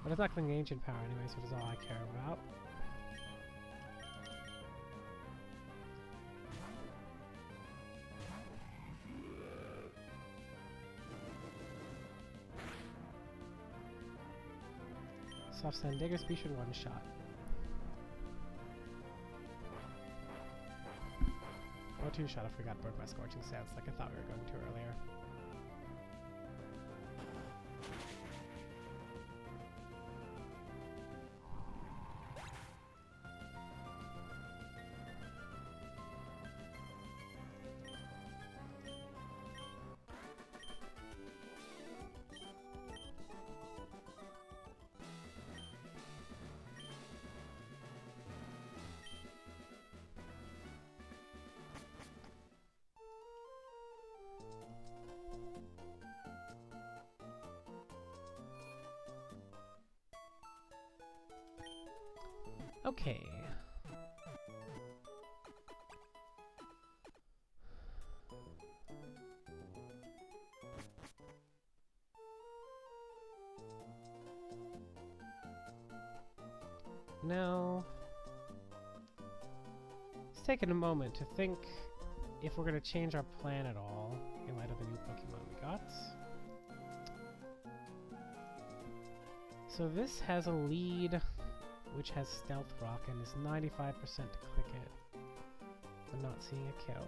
But it's not clicking Ancient Power anyway, so that's all I care about. Soft Sand Digger Speed should one-shot. Or two-shot if we got burned by Scorching Sands, like I thought we were going to earlier. Okay. Now, let's take a moment to think if we're going to change our plan at all in light of the new Pokemon we got. So this has a lead which has Stealth Rock and is 95% to click it. I'm not seeing a kill.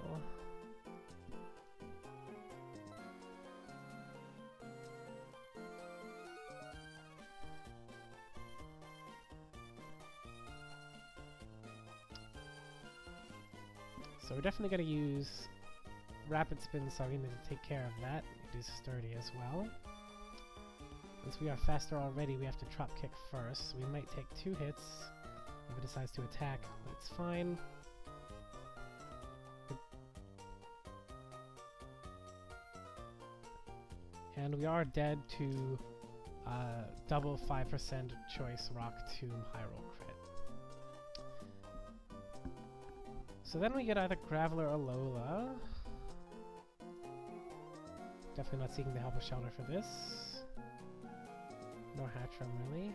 So we're definitely going to use Rapid Spin Sarina to take care of that. It is sturdy as well. Since we are faster already, we have to Drop Kick first. So we might take 2 hits if it decides to attack, but it's fine. And we are dead to double 5% choice Rock Tomb High Roll crit. So then we get either Graveler or Alola. Definitely not seeking the help of Shelter for this. Nor Hatchram, really.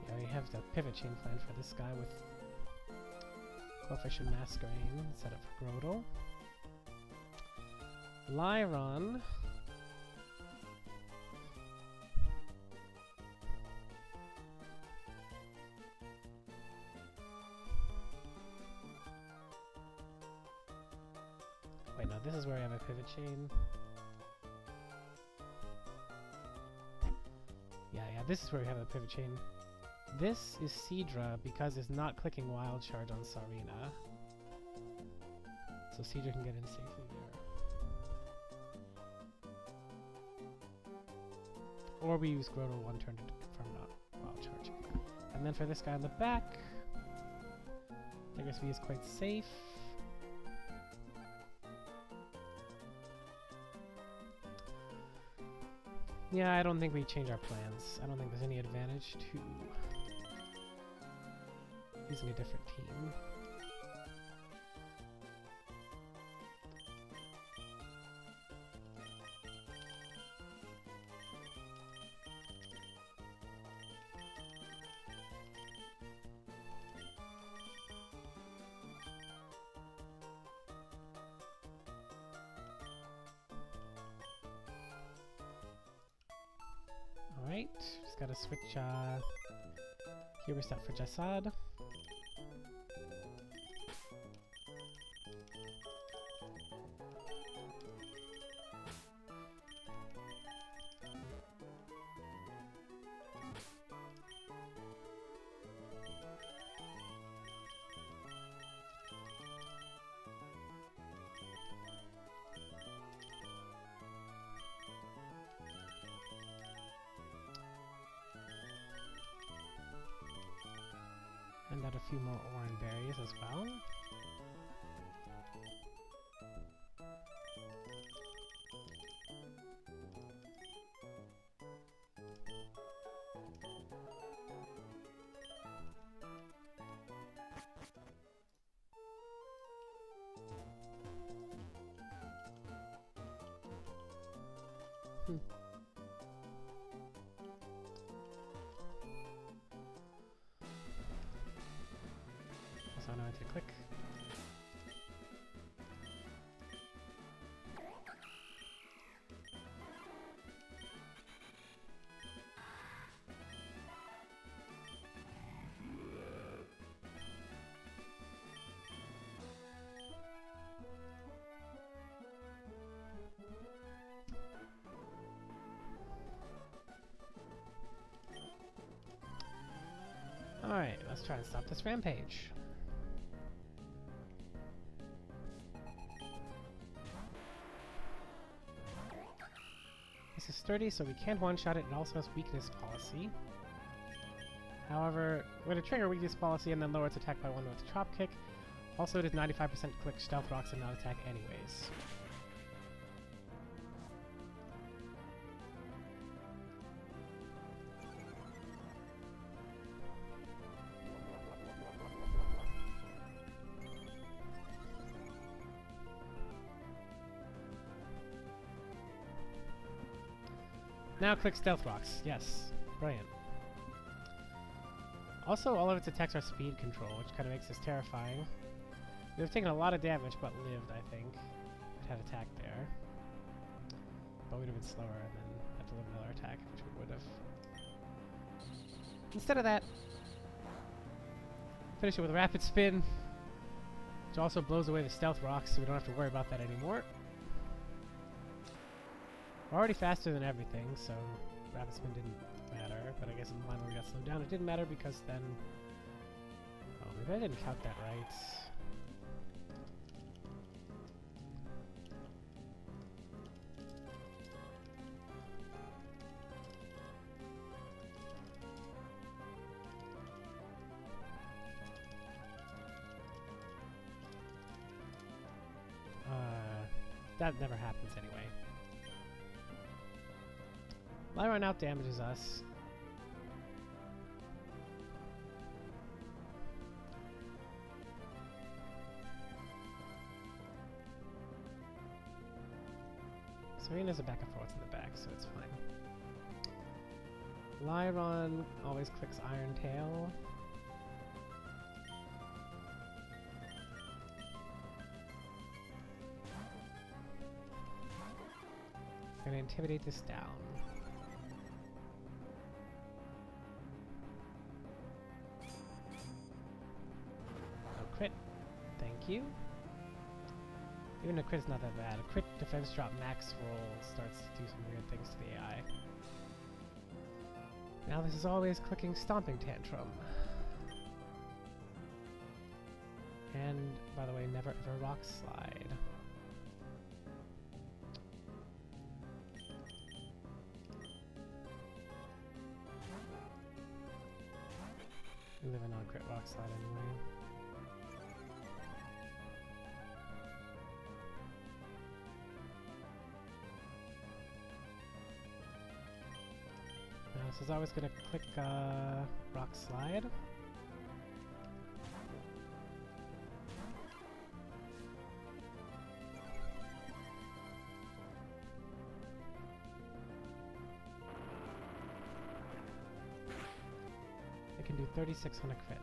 Yeah, we have the Pivot Chain plan for this guy with Coefficient Masquerain set up for Grotle. Lyron. Wait, no, this is where I have a Pivot Chain. Yeah, this is where we have a Pivot Chain. This is Seadra because it's not clicking Wild Charge on Sarina. So Seadra can get in safely there. Or we use Grotle one turn to confirm not Wild Charge. And then for this guy in the back, Vigorous V is quite safe. Yeah, I don't think we change our plans. I don't think there's any advantage to using a different team. Alright, just gotta switch hubris out for Jasad. And add a few more orange berries as well. So now I have to click. Alright, let's try and stop this rampage. This is sturdy, so we can't one-shot it. It also has weakness policy. However, we're going to trigger weakness policy and then lower its attack by 1 with Chop Kick. Also, it is 95% click Stealth Rocks and not attack anyways. Now click Stealth Rocks. Yes. Brilliant. Also, all of its attacks are speed control, which kind of makes this terrifying. We've taken a lot of damage, but lived, I think. It had attack there. But we'd have been slower and then had to live another attack, which we would have. Instead of that, finish it with a rapid spin, which also blows away the Stealth Rocks, so we don't have to worry about that anymore. We're already faster than everything, so rapid spin didn't matter, but I guess in the line where we got slowed down, it didn't matter because then... Oh, maybe I didn't count that right. That never happens anyway. Lyron out damages us. Serena's a back and forth in the back, so it's fine. Lyron always clicks Iron Tail. Gonna intimidate this down. Oh, crit. Thank you. Even a crit's not that bad. A crit defense drop max roll starts to do some weird things to the AI. Now this is always clicking Stomping Tantrum. And, by the way, never ever Rock Slide. We live in on crit Rock Slide anyway. So I was gonna click rock slide. I can do 36 on a crit.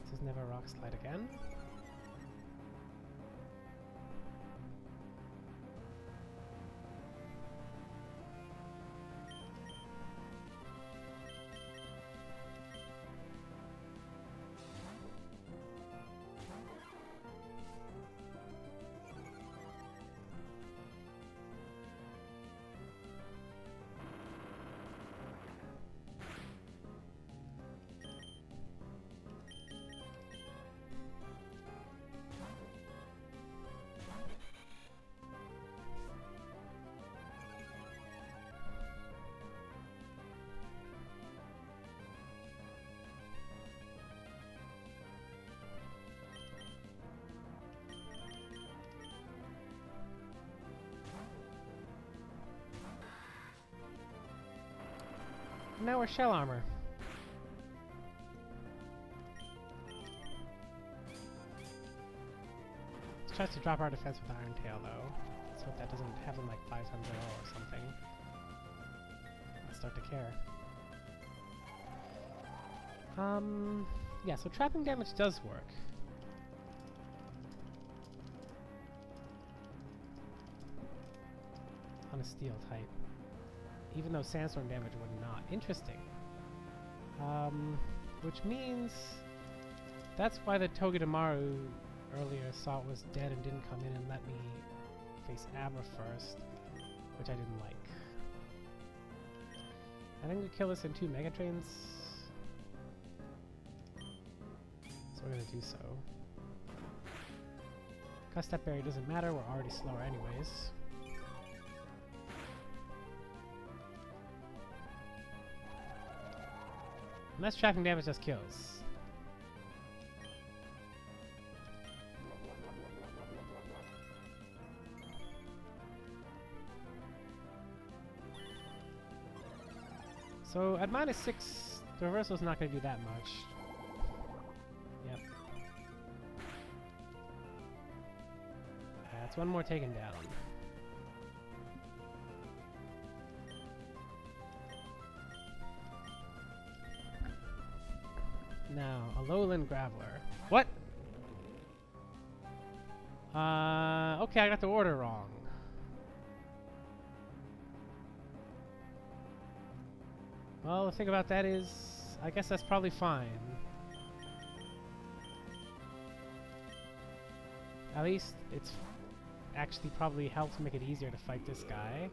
This is never rock slide again. Now we're shell armor. Let's try to drop our defense with Iron Tail though, so that doesn't happen like 5 times in a row or something. I start to care. Yeah, so trapping damage does work. On a steel type. Even though sandstorm damage would not. Interesting. Which means that's why the Togedemaru earlier saw it was dead and didn't come in and let me face Abra first, which I didn't like. I think we kill this in 2 Mega Trains. So we're gonna do so. Cause Step Barrier doesn't matter, we're already slower anyways. And that's trapping damage just kills. So at -6, the reversal's not going to do that much. Yep. That's one more taken down. Now, a lowland graveler. What? Okay, I got the order wrong. Well, the thing about that is, I guess that's probably fine. At least it's actually probably helps make it easier to fight this guy.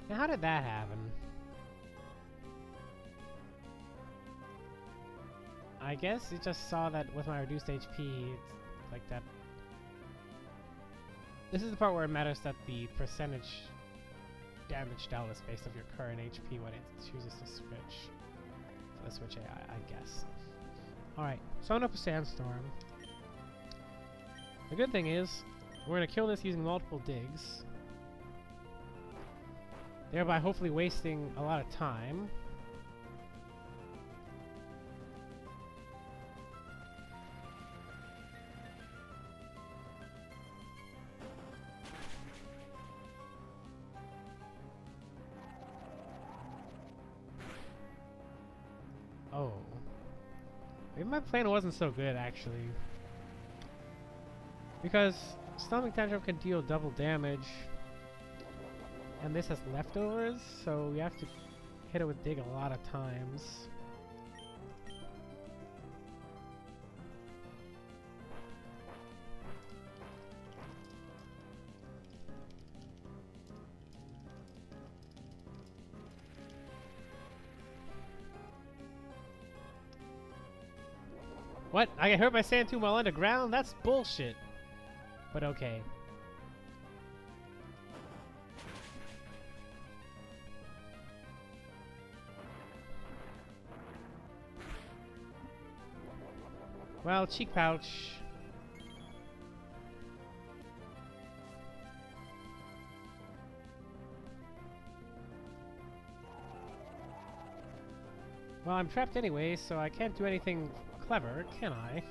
Now how did that happen? I guess it just saw that with my reduced HP, it's like that. This is the part where it matters that the percentage damage dealt is based off your current HP when it chooses to switch. So the switch AI, I guess. Alright, summon up a sandstorm. The good thing is, we're going to kill this using multiple digs, thereby hopefully wasting a lot of time. Oh. Maybe my plan wasn't so good, actually. Because Stomach Tantrum can deal double damage, and this has leftovers, so we have to hit it with Dig a lot of times. What? I get hurt by sand tomb while underground? That's bullshit. But okay. Well, cheek pouch. Well, I'm trapped anyway, so I can't do anything clever, can I?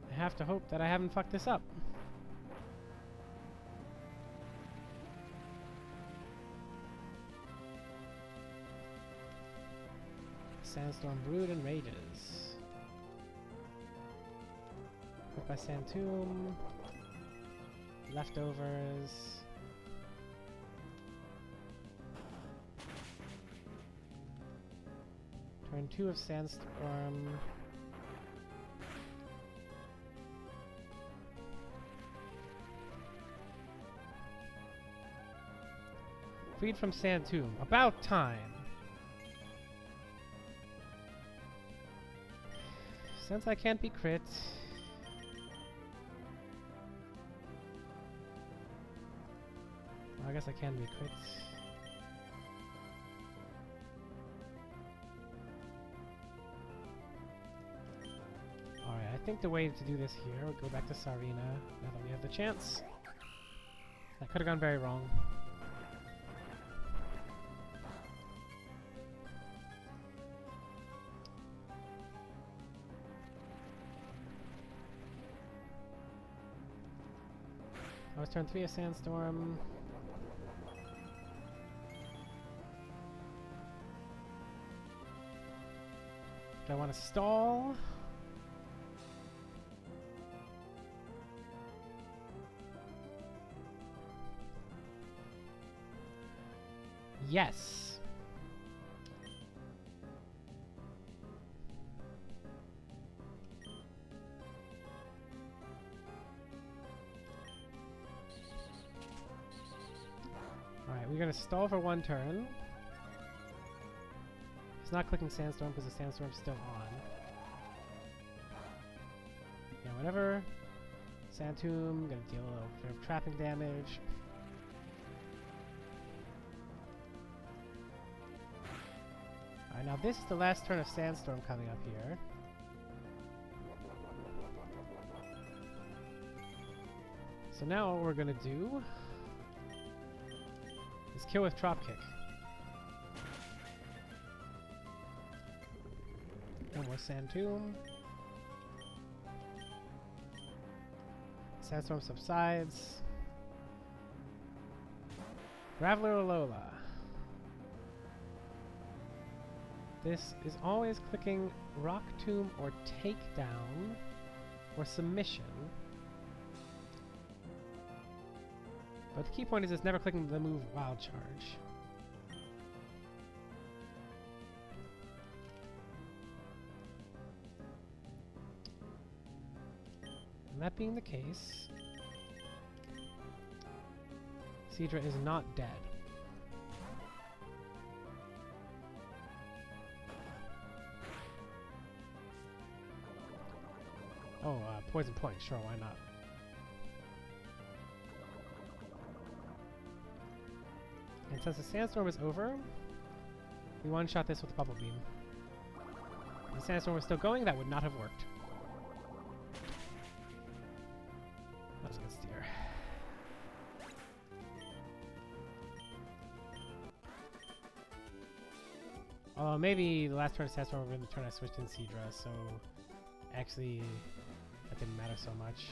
I have to hope that I haven't fucked this up. Sandstorm Brood and Rages. Hit by Sand Tomb. Leftovers. Turn 2 of Sandstorm. Freed from Sand Tomb. About time! Since I can't be crit... Well, I guess I can be crit. Alright, I think the way to do this here, we'll go back to Sarina now that we have the chance. That could have gone very wrong. I was turn 3 of Sandstorm. Do I want to stall? Yes. Alright, we're gonna stall for 1 turn. It's not clicking Sandstorm because the Sandstorm's still on. Yeah, whatever. Sand Tomb, gonna deal a little bit of trapping damage. Alright, now this is the last turn of Sandstorm coming up here. So now what we're gonna do is kill with Dropkick. No more Sand Tomb. Sandstorm subsides. Graveler Alola. This is always clicking Rock Tomb or Takedown or Submission. But the key point is it's never clicking the move Wild Charge. And that being the case, Seadra is not dead. Oh, Poison Point, sure, why not? And since the Sandstorm is over, we one-shot this with a Bubble Beam. If the Sandstorm was still going, that would not have worked. That was a good steer. Maybe the last turn of Sandstorm would have been the turn I switched in Seadra, so actually that didn't matter so much.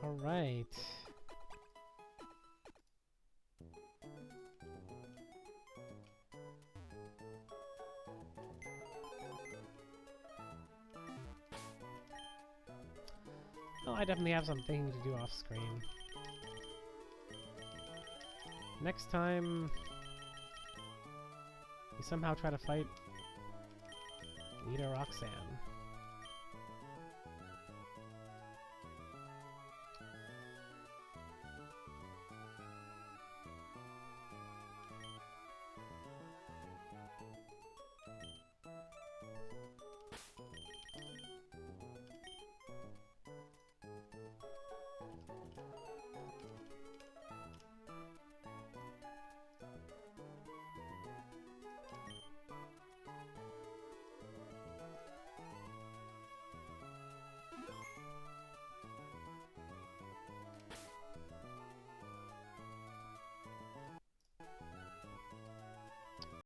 All right. Well, I definitely have some thinking to do off screen. Next time, we somehow try to fight Leader Roxanne.